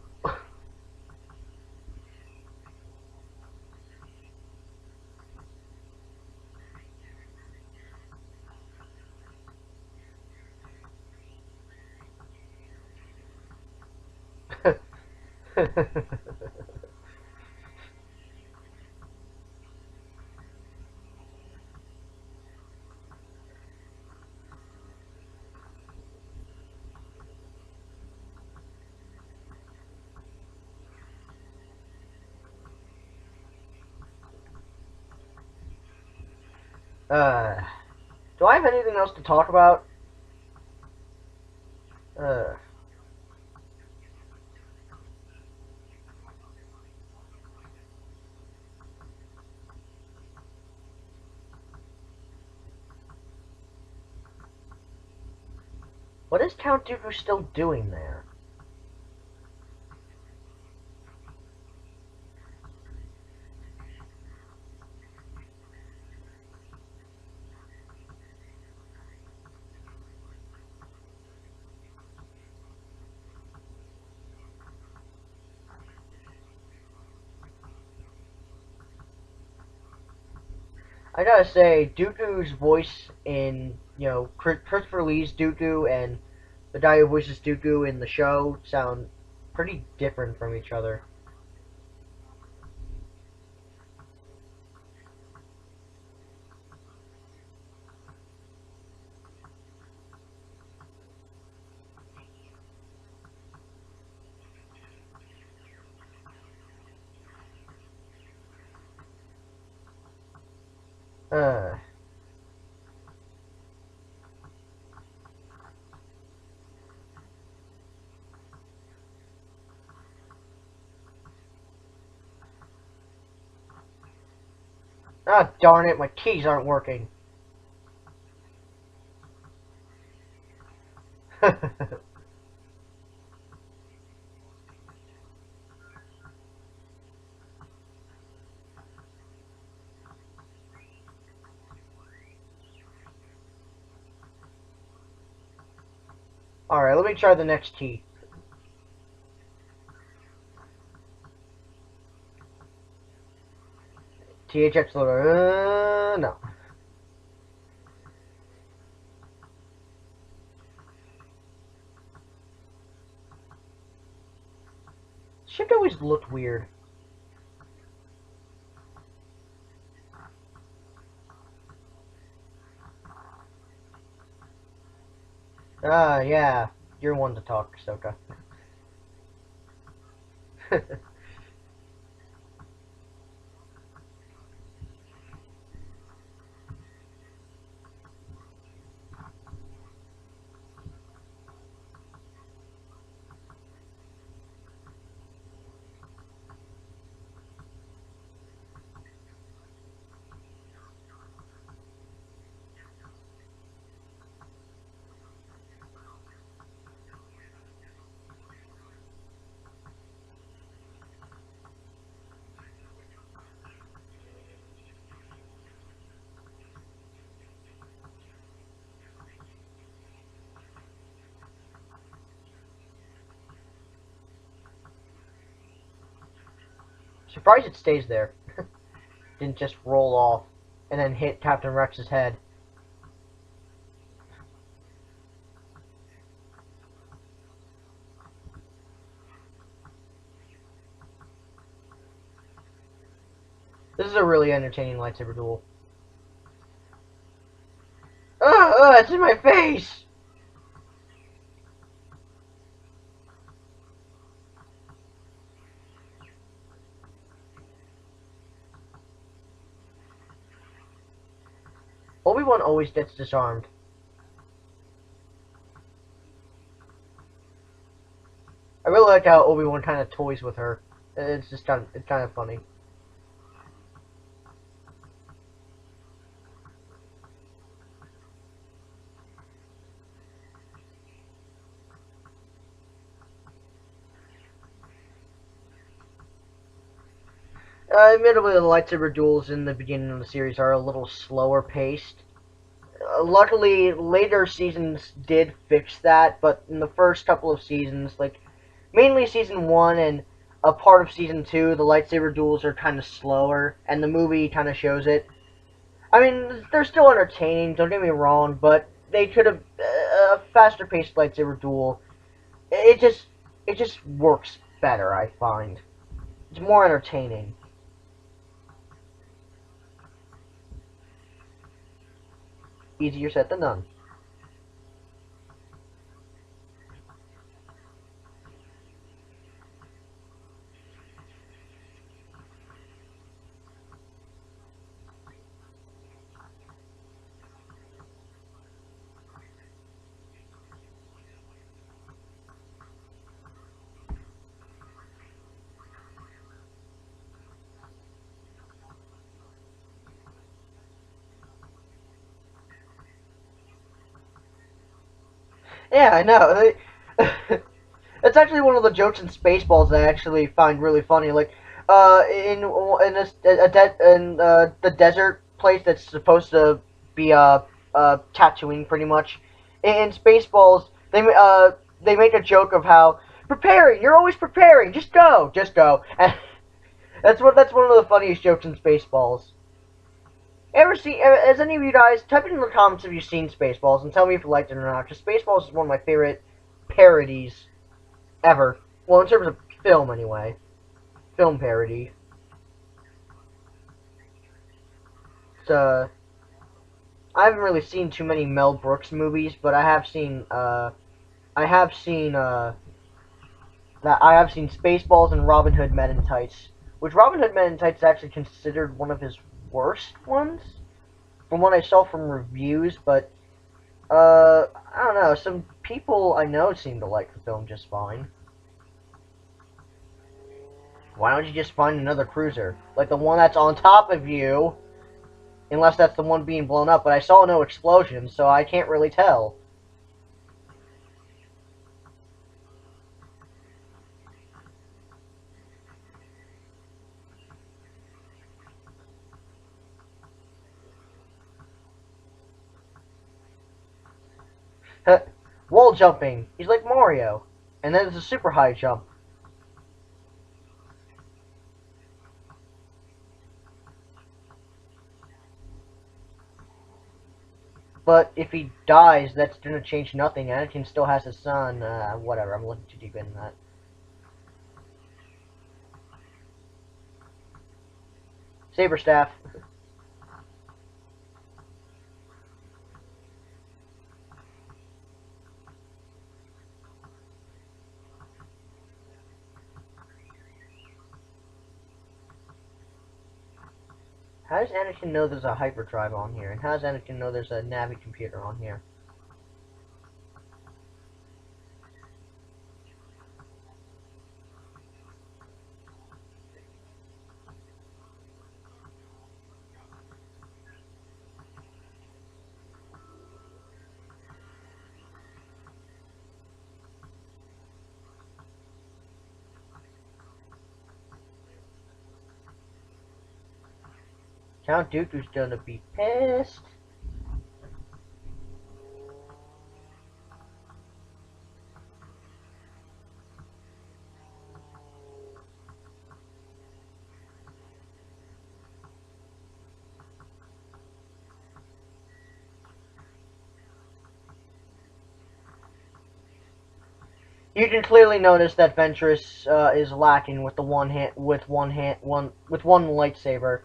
uh, do I have anything else to talk about? Uh, what is Count Dooku still doing there? I gotta say, Dooku's voice in, Christopher Lee's Dooku and the guy who voices Dooku in the show sound pretty different from each other. Uh, darn it, my keys aren't working. Alright, let me try the next key. THX loader. No. Ship always looked weird. Yeah. You're one to talk, Ahsoka. Surprised it stays there. Didn't just roll off and then hit Captain Rex's head. This is a really entertaining lightsaber duel. It's in my face! Obi-Wan always gets disarmed. I really like how Obi-Wan kind of toys with her. It's kind of funny. admittedly, the lightsaber duels in the beginning of the series are a little slower paced. Luckily, later seasons did fix that, but in the first couple of seasons, like mainly season one and a part of season two, the lightsaber duels are kind of slower, and the movie kind of shows it. I mean, they're still entertaining. Don't get me wrong, but they could have a faster paced lightsaber duel. It just it just works better. I find it's more entertaining. Easier said than done. Yeah, I know. It's actually one of the jokes in Spaceballs that I actually find really funny. Like, in the desert place that's supposed to be Tatooine, pretty much. In Spaceballs, they make a joke of how preparing. You're always preparing. Just go. And that's one of the funniest jokes in Spaceballs. Has any of you guys, type it in the comments if you've seen Spaceballs and tell me if you liked it or not, because Spaceballs is one of my favorite parodies ever. Well, in terms of film, anyway. Film parody. It's, I haven't really seen too many Mel Brooks movies, but I have seen, I have seen Spaceballs and Robin Hood Men in Tights, which Robin Hood Men in Tights is actually considered one of his worst ones, from what I saw from reviews, but, I don't know, some people I know seem to like the film just fine. Why don't you just find another cruiser? Like the one that's on top of you, unless that's the one being blown up, but I saw no explosions, so I can't really tell. Wall jumping. He's like Mario. And then there's a super high jump. But if he dies, that's gonna change nothing. Anakin still has his son. Whatever, I'm looking too deep into that. Saber staff. How does Anakin know there's a hyperdrive on here? And how does Anakin know there's a Navi computer on here? Count Dooku's gonna be pissed. You can clearly notice that Ventress is lacking with the with one lightsaber.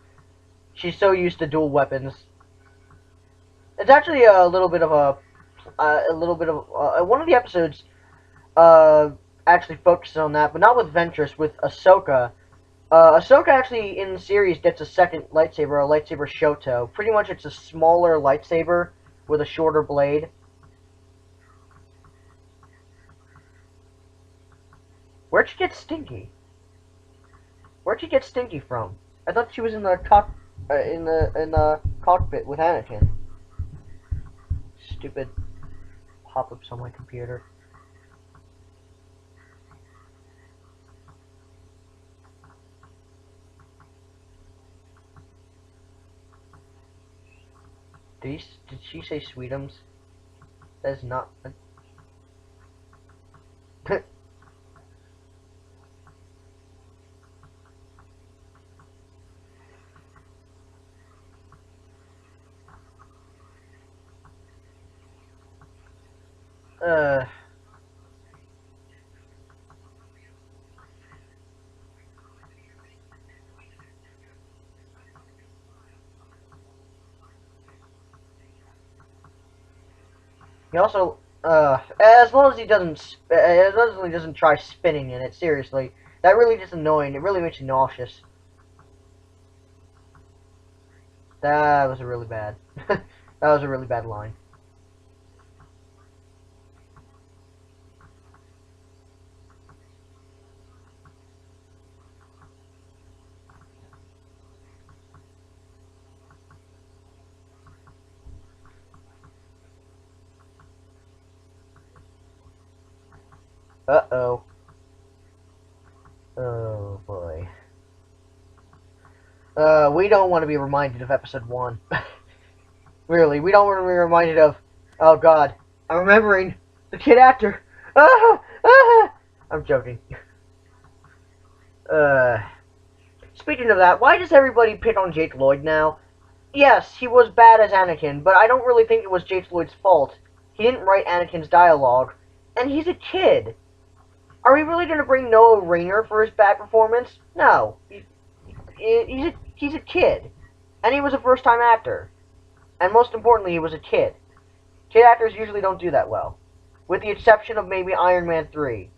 She's so used to dual weapons. It's actually a little bit of one of the episodes actually focuses on that, but not with Ventress, with Ahsoka. Ahsoka actually in the series gets a second lightsaber, a lightsaber Shoto. Pretty much, it's a smaller lightsaber with a shorter blade. Where'd she get Stinky? Where'd she get Stinky from? I thought she was in the in the cockpit with Anakin. Stupid pop-ups on my computer. Did she say Sweetums? That's not... uh... He also, as long as he doesn't, as long as he doesn't try spinning in it, seriously. That really is annoying. It really makes you nauseous. That was a really bad. That was a really bad line. Uh-oh. Oh, boy. We don't want to be reminded of episode 1. Really, we don't want to be reminded of... Oh, God. I'm remembering the kid actor. Ah! Ah! I'm joking. Uh... Speaking of that, why does everybody pick on Jake Lloyd now? Yes, he was bad as Anakin, but I don't really think it was Jake Lloyd's fault. He didn't write Anakin's dialogue, and he's a kid. Are we really going to bring Noah Rayner for his bad performance? No. He's a kid, and he was a first-time actor. And most importantly, he was a kid. Kid actors usually don't do that well, with the exception of maybe Iron Man 3.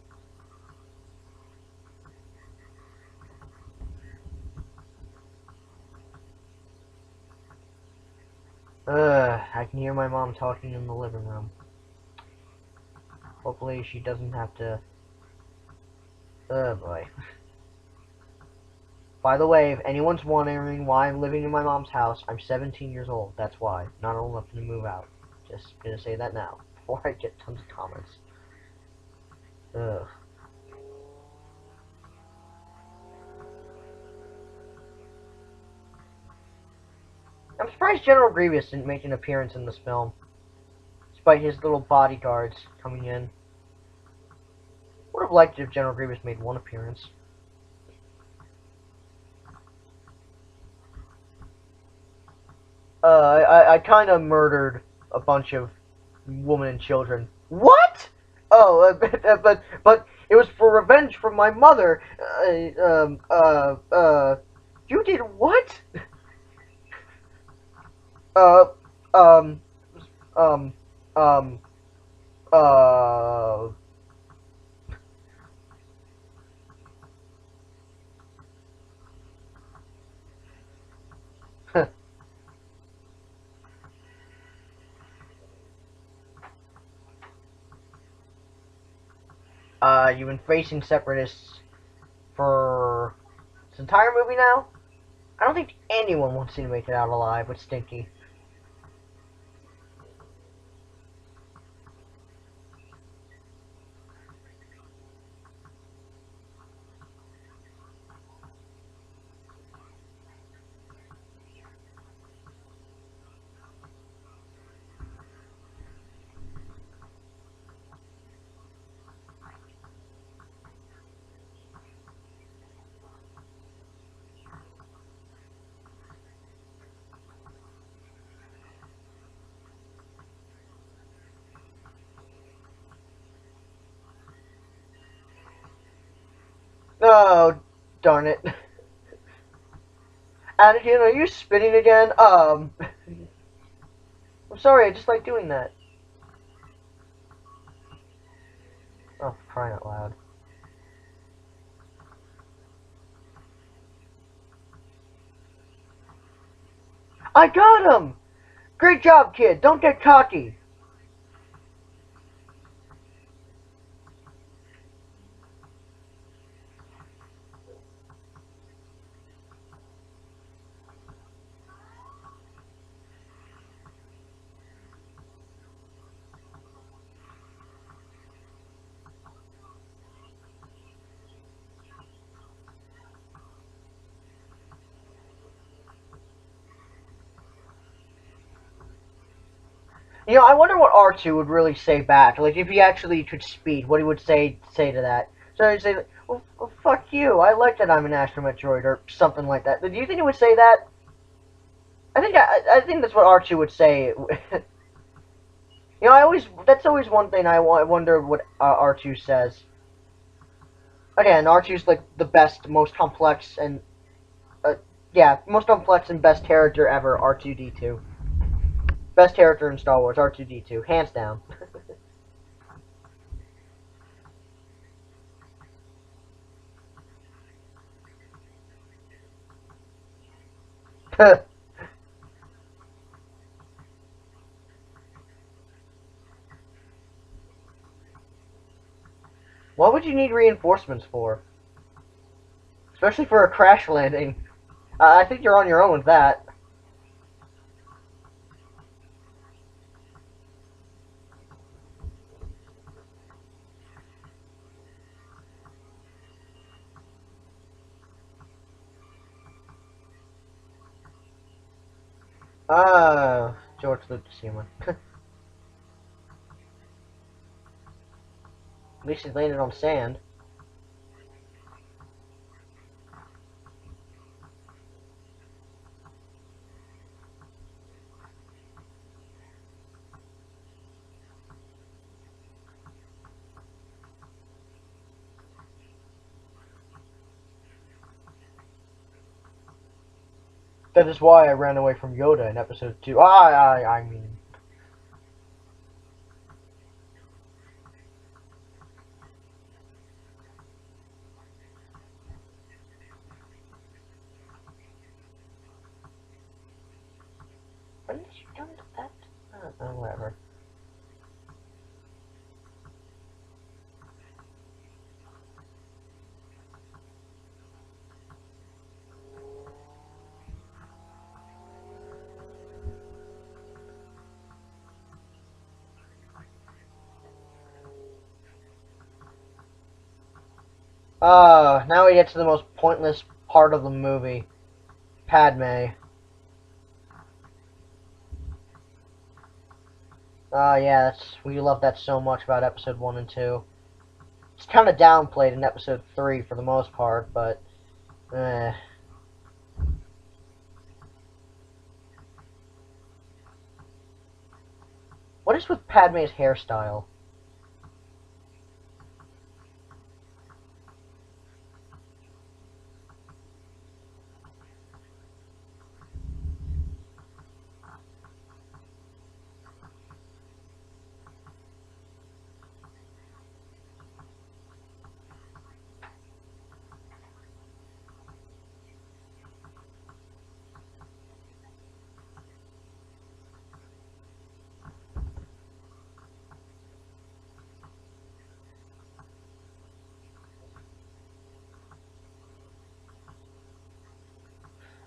I can hear my mom talking in the living room. Hopefully she doesn't have to... Oh boy. By the way, if anyone's wondering why I'm living in my mom's house, I'm 17 years old. That's why. Not old enough to move out. Just gonna say that now, before I get tons of comments. Ugh. I'm surprised General Grievous didn't make an appearance in this film, despite his little bodyguards coming in. Would have liked it if General Grievous made one appearance. I kind of murdered a bunch of women and children. What? Oh, but it was for revenge from my mother. You did what? Uh, um, um, um, uh... You've been facing separatists for this entire movie now? I don't think anyone wants you to make it out alive with Stinky. Oh, darn it. Anakin, are you spitting again? I'm sorry, I just like doing that. Oh, for crying out loud. I got him! Great job, kid. Don't get cocky. You know, I wonder what R2 would really say back. Like, if he actually could speak, what he would say to that. So he'd say, well, fuck you. I like that I'm an Astrometroid, or something like that. Do you think he would say that? I think that's what R2 would say. You know, that's always one thing I wonder what R2 says. Again, R2's like the best, most complex, and yeah, most complex and best character ever. R2D2, best character in Star Wars. R2D2, hands down. What would you need reinforcements for? Especially for a crash landing. I think you're on your own with that. George Lucas human. At least he landed on sand. That is why I ran away from Yoda in episode 2. I mean... When did you come to that? Whatever. Now we get to the most pointless part of the movie. Padme. Yeah, we love that so much about episode 1 and 2. It's kind of downplayed in episode 3 for the most part, but... Eh. What is with Padme's hairstyle?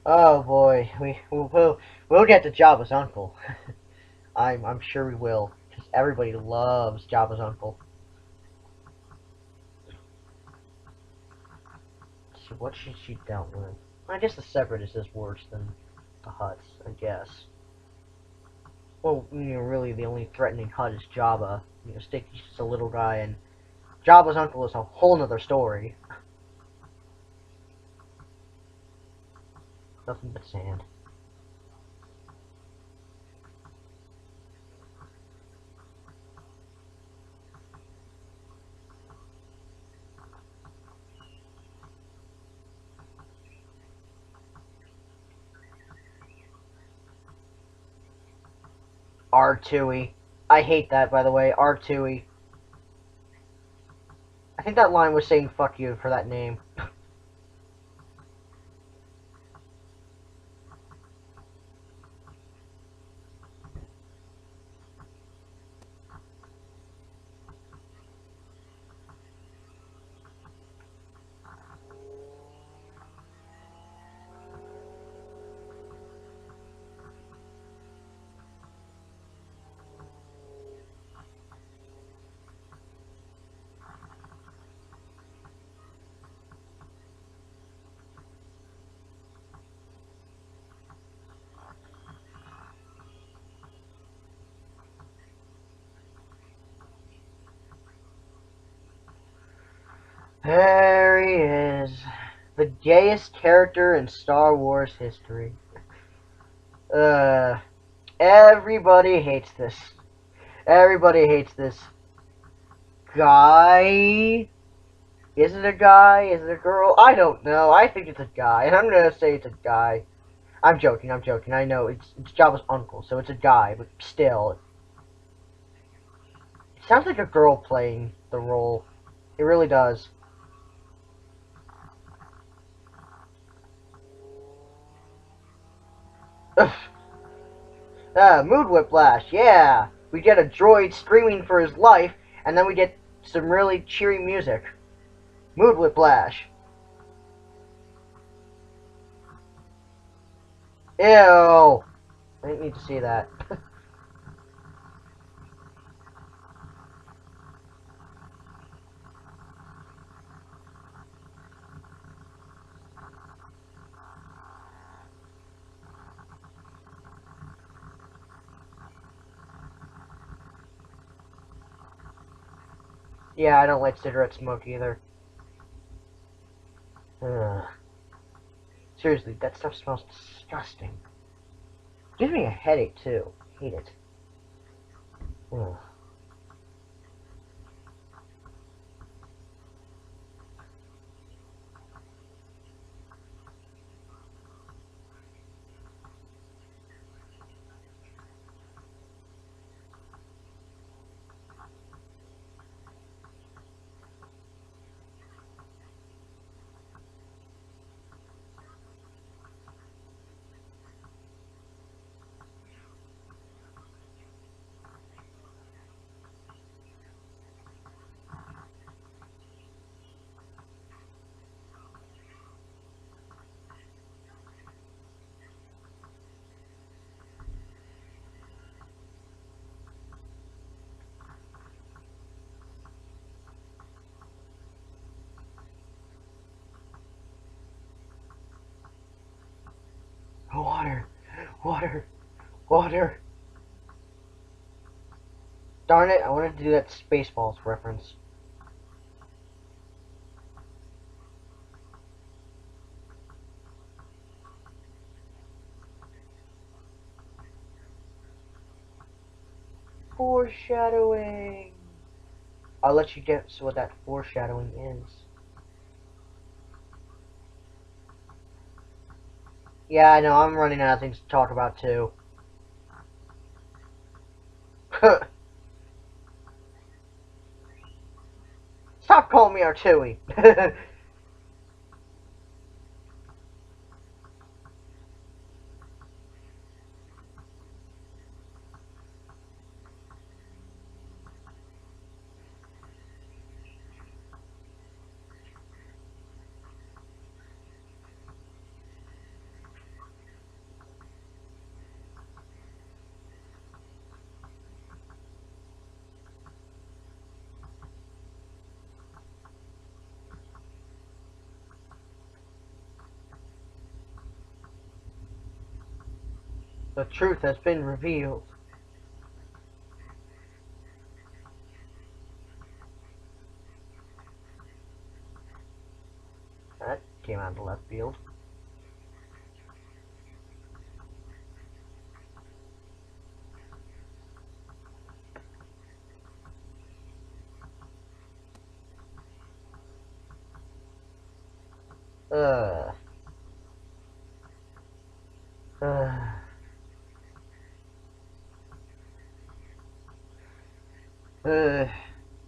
Oh boy, we'll get to Jabba's uncle. I'm sure we will, because everybody loves Jabba's uncle. So what should she dealt with? I guess the Separatist is worse than the Hutts, I guess. Well, you know, really the only threatening Hutt is Jabba. You know, Sticky's just a little guy, and Jabba's uncle is a whole nother story. Nothing but sand. R2E. I hate that, by the way. R2E. I think that line was saying fuck you for that name. There he is. The gayest character in Star Wars history. Uh, everybody hates this. Everybody hates this guy. Is it a guy? Is it a girl? I don't know. I think it's a guy, and I'm gonna say it's a guy. I'm joking. I'm joking. I know it's Jabba's uncle, so it's a guy, but still, it sounds like a girl playing the role. It really does. Mood whiplash. Yeah, we get a droid screaming for his life, and then we get some really cheery music. Mood whiplash. Ew. I didn't need to see that. Yeah, I don't like cigarette smoke either. Ugh. Seriously, that stuff smells disgusting. Gives me a headache too. Hate it. Ugh. Water, water, water. Darn it! I wanted to do that Spaceballs reference. Foreshadowing. I'll let you guess what that foreshadowing is. Yeah, I know. I'm running out of things to talk about too. Stop calling me Artui. The truth has been revealed. That came out of the left field. Uh. Uh. Uh.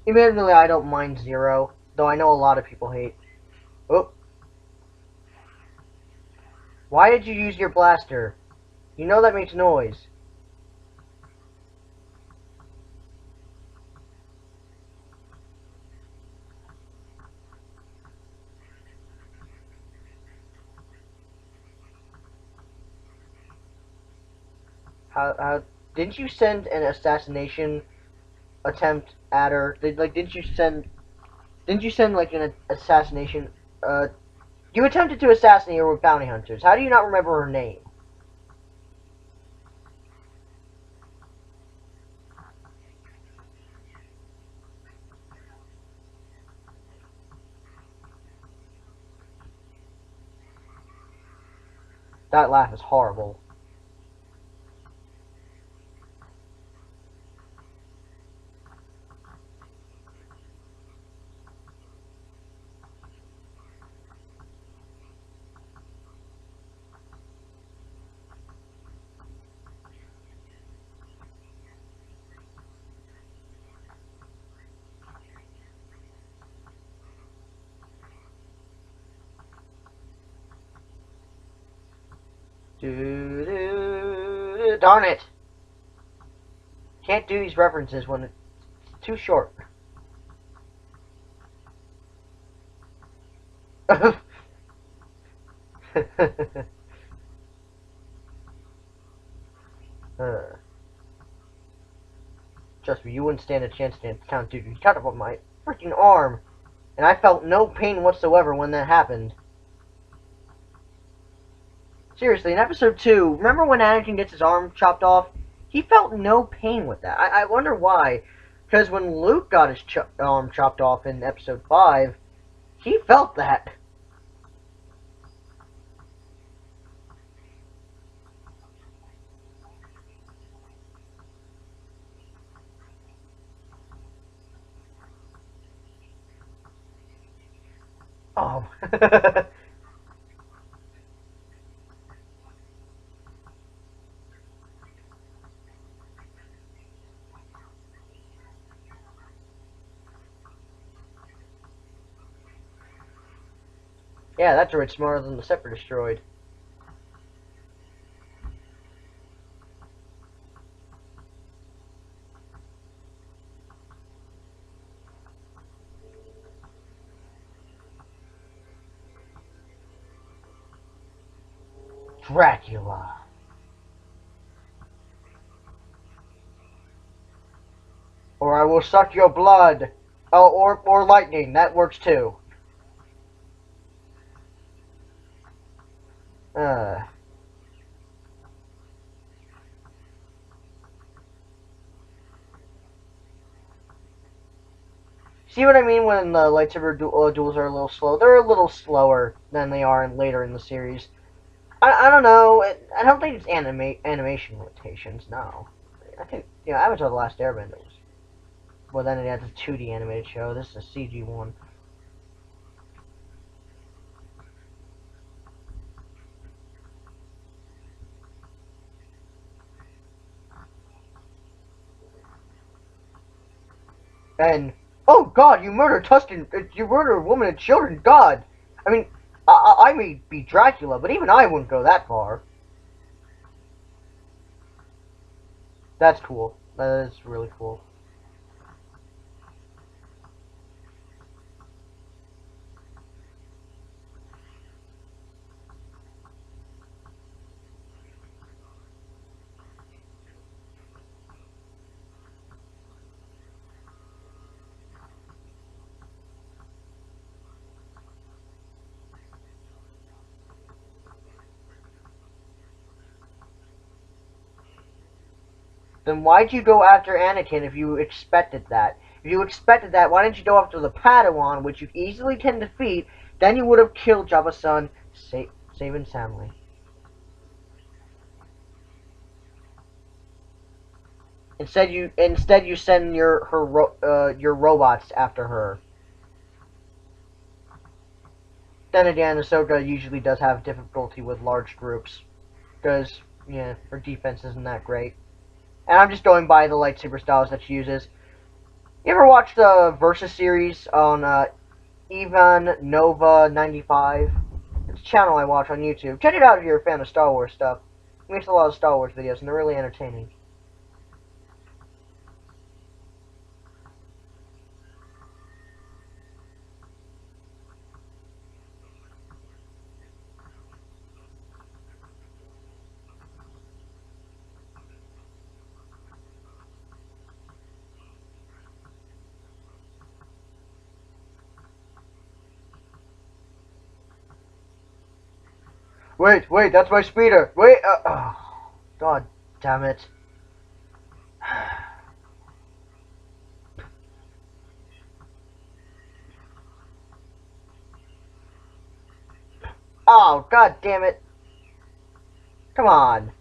Admittedly, I don't mind Zero, though I know a lot of people hate. Oh. Why did you use your blaster? You know that makes noise. How didn't you send an assassination attempt at her? Didn't you send like an assassination? You attempted to assassinate her with bounty hunters. How do you not remember her name? That laugh is horrible. Darn it! Can't do these references when it's too short. Trust me, you wouldn't stand a chance against Count Dooku. He cut up my freaking arm, and I felt no pain whatsoever when that happened. Seriously, in episode 2, remember when Anakin gets his arm chopped off? He felt no pain with that. I wonder why. Because when Luke got his arm chopped off in episode 5, he felt that. Oh. Yeah, that droid's smarter than the Separatist droid. Dracula. Or I will suck your blood. Oh, or lightning. That works too. Uh. See what I mean when the lightsaber duels are a little slow? They're a little slower than they are later in the series. I don't know. I don't think it's animation limitations. No, I think Avatar: The Last Airbender was. Well, then it had a 2D animated show. This is a CG one. And oh God, you murdered Tusken. You murdered a woman and children. God, I mean, I may be Dracula, but even I wouldn't go that far. That's cool. That is really cool. Then why'd you go after Anakin if you expected that? If you expected that, why didn't you go after the Padawan, which you easily can defeat? Then you would have killed Jabba's son, safe and soundly. Instead you send your robots after her. Then again, Ahsoka usually does have difficulty with large groups because her defense isn't that great. And I'm just going by the lightsaber styles that she uses. You ever watch the Versus series on Evan Nova 95? It's a channel I watch on YouTube. Check it out if you're a fan of Star Wars stuff. He makes a lot of Star Wars videos, and they're really entertaining. Wait, that's my speeder. Wait, oh, God damn it. Oh, God damn it. Come on.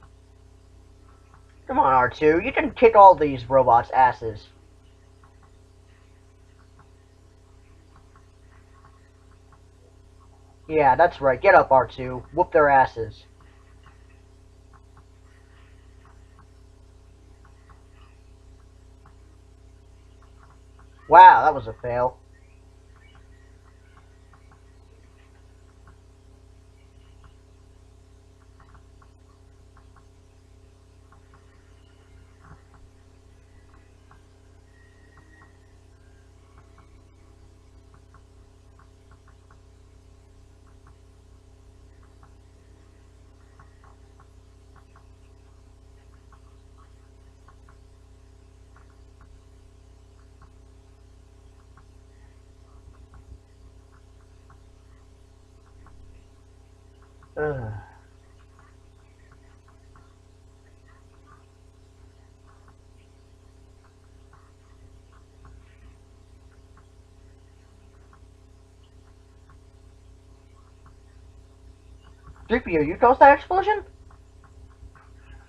Come on, R2. You can kick all these robots' asses. Yeah, that's right. Get up, R2. Whoop their asses. Wow, that was a fail. Ugh. 3PO, you caused that explosion?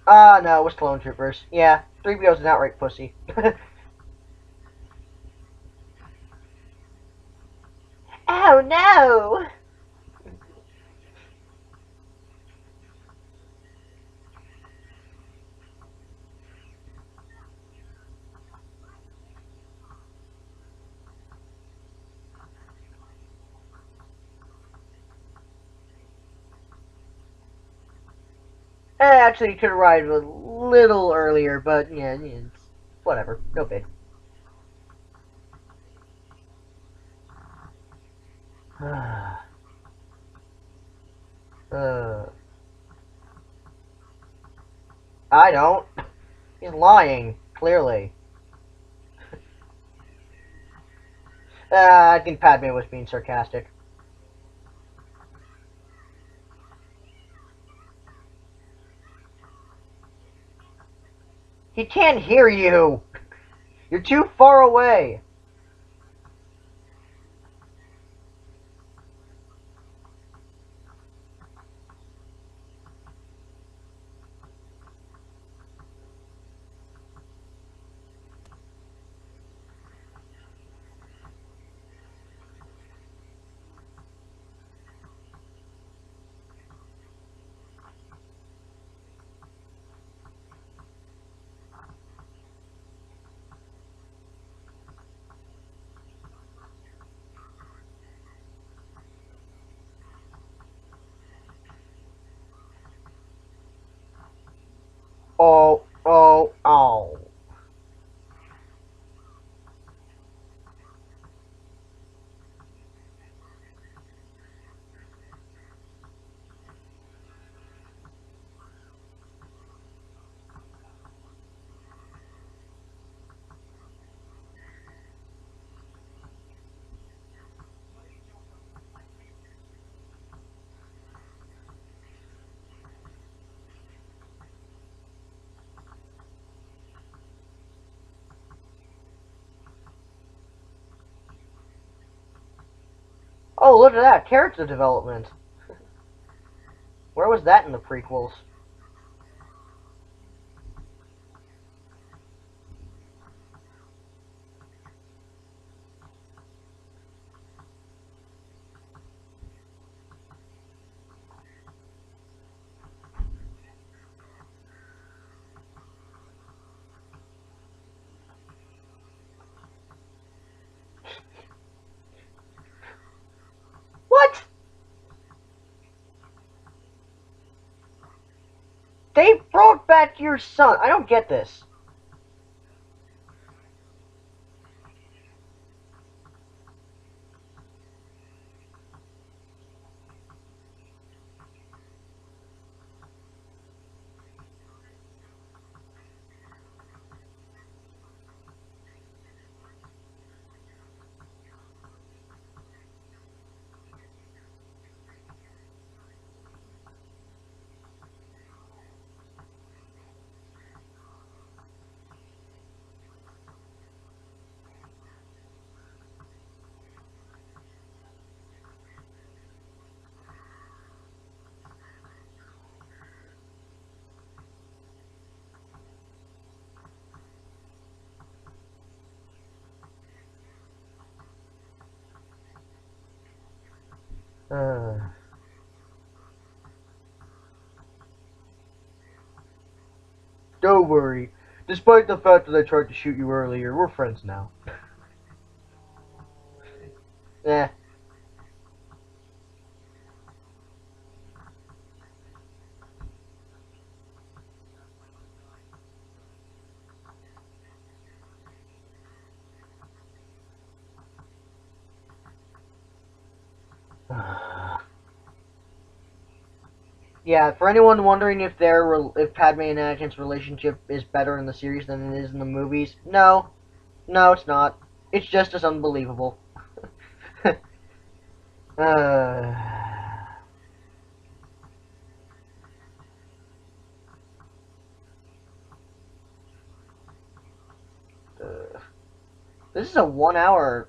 No, it was clone troopers. Yeah, 3PO's an outright pussy. Oh no! Actually, you could have arrived a little earlier, but yeah, it's whatever. No big. uh, I don't. He's lying, clearly. I think Padme was being sarcastic. He can't hear you! You're too far away! Oh, oh, oh. Oh, look at that, character development. Where was that in the prequels? What? They brought back your son. I don't get this. Uh, don't worry. Despite the fact that I tried to shoot you earlier, we're friends now. Eh. Yeah, for anyone wondering if Padme and Anakin's relationship is better in the series than it is in the movies, no. No, it's not. It's just as unbelievable. uh, this is a 1 hour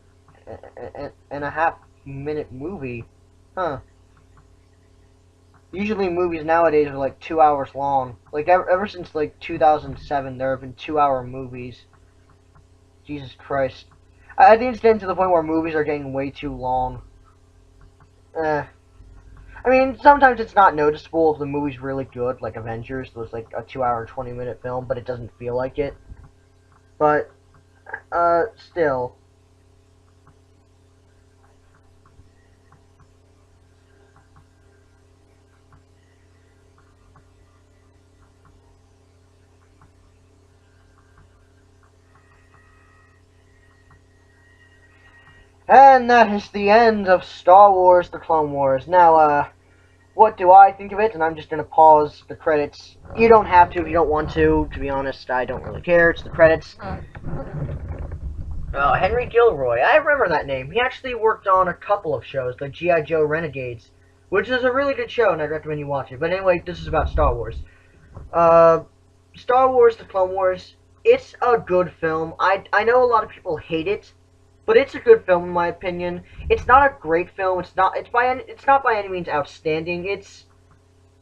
and a half minute movie. Huh. Usually movies nowadays are like 2 hours long. Like ever since like 2007, there have been 2 hour movies. Jesus Christ. I think it's getting to the point where movies are getting way too long. Eh. I mean, sometimes it's not noticeable if the movie's really good, like Avengers, was like a 2 hour, 20-minute film, but it doesn't feel like it. But, still. And that is the end of Star Wars The Clone Wars. Now, what do I think of it? And I'm just going to pause the credits. You don't have to if you don't want to. To be honest, I don't really care. It's the credits. Oh, Henry Gilroy. I remember that name. He actually worked on a couple of shows, like G.I. Joe Renegades, which is a really good show, and I'd recommend you watch it. But anyway, this is about Star Wars. Uh, Star Wars: The Clone Wars. It's a good film. I know a lot of people hate it, but it's a good film in my opinion. It's not a great film. It's not by any means outstanding.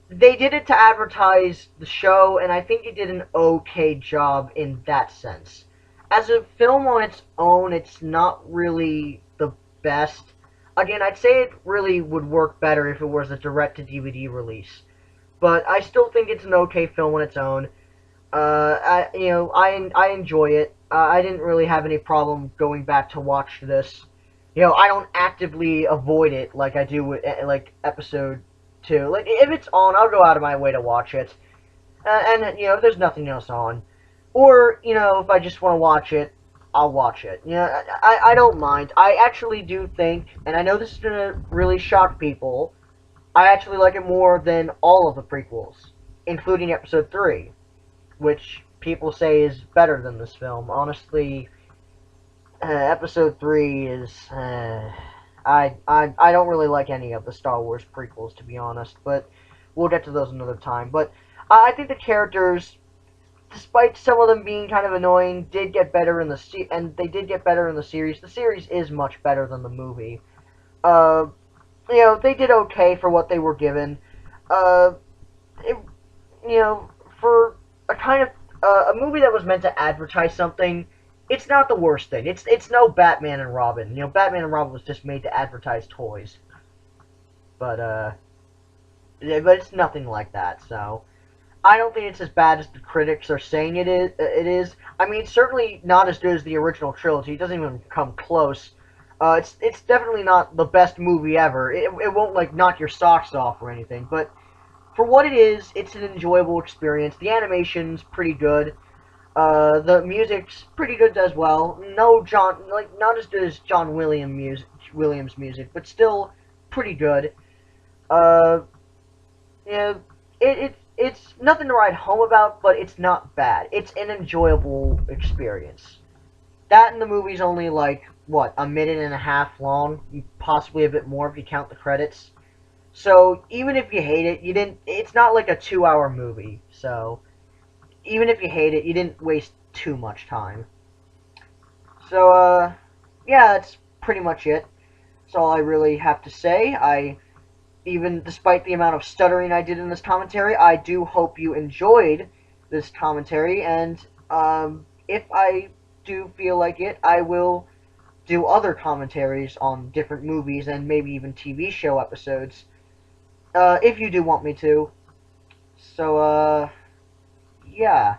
They did it to advertise the show, and I think it did an okay job in that sense. As a film on its own, it's not really the best. Again, I'd say it really would work better if it was a direct-to-DVD release. But I still think it's an okay film on its own. I enjoy it. I didn't really have any problem going back to watch this. I don't actively avoid it like I do with like episode 2. Like if it's on, I'll go out of my way to watch it. And if there's nothing else on, or if I just want to watch it, I'll watch it. I don't mind. I actually do think, and I know this is gonna really shock people, I actually like it more than all of the prequels, including Episode 3, which people say is better than this film. Honestly, Episode 3 is... I don't really like any of the Star Wars prequels, to be honest, but we'll get to those another time. But I think the characters, despite some of them being kind of annoying, did get better in and they did get better in the series. The series is much better than the movie. They did okay for what they were given. It, for a kind of a movie that was meant to advertise something, it's not the worst thing. It's no Batman and Robin. Batman and Robin was just made to advertise toys. But it's nothing like that. So I don't think it's as bad as the critics are saying it is. I mean, it's certainly not as good as the original trilogy. It doesn't even come close. It's definitely not the best movie ever. It won't like knock your socks off or anything, but for what it is, it's an enjoyable experience. The animation's pretty good. The music's pretty good as well. No not as good as Williams music, but still pretty good. Uh, yeah, it's nothing to write home about, but it's not bad. It's an enjoyable experience. That and the movie's only like what, a minute and a half long, possibly a bit more if you count the credits. So even if you hate it, you didn't. It's not like a 2 hour movie. So even if you hate it, you didn't waste too much time. So yeah, that's pretty much it. That's all I really have to say. Even despite the amount of stuttering I did in this commentary, I do hope you enjoyed this commentary. And if I do feel like it, I will do other commentaries on different movies and maybe even TV show episodes, if you do want me to. So, yeah.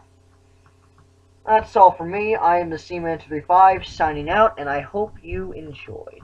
That's all for me. I am the Seaman235 signing out, and I hope you enjoyed.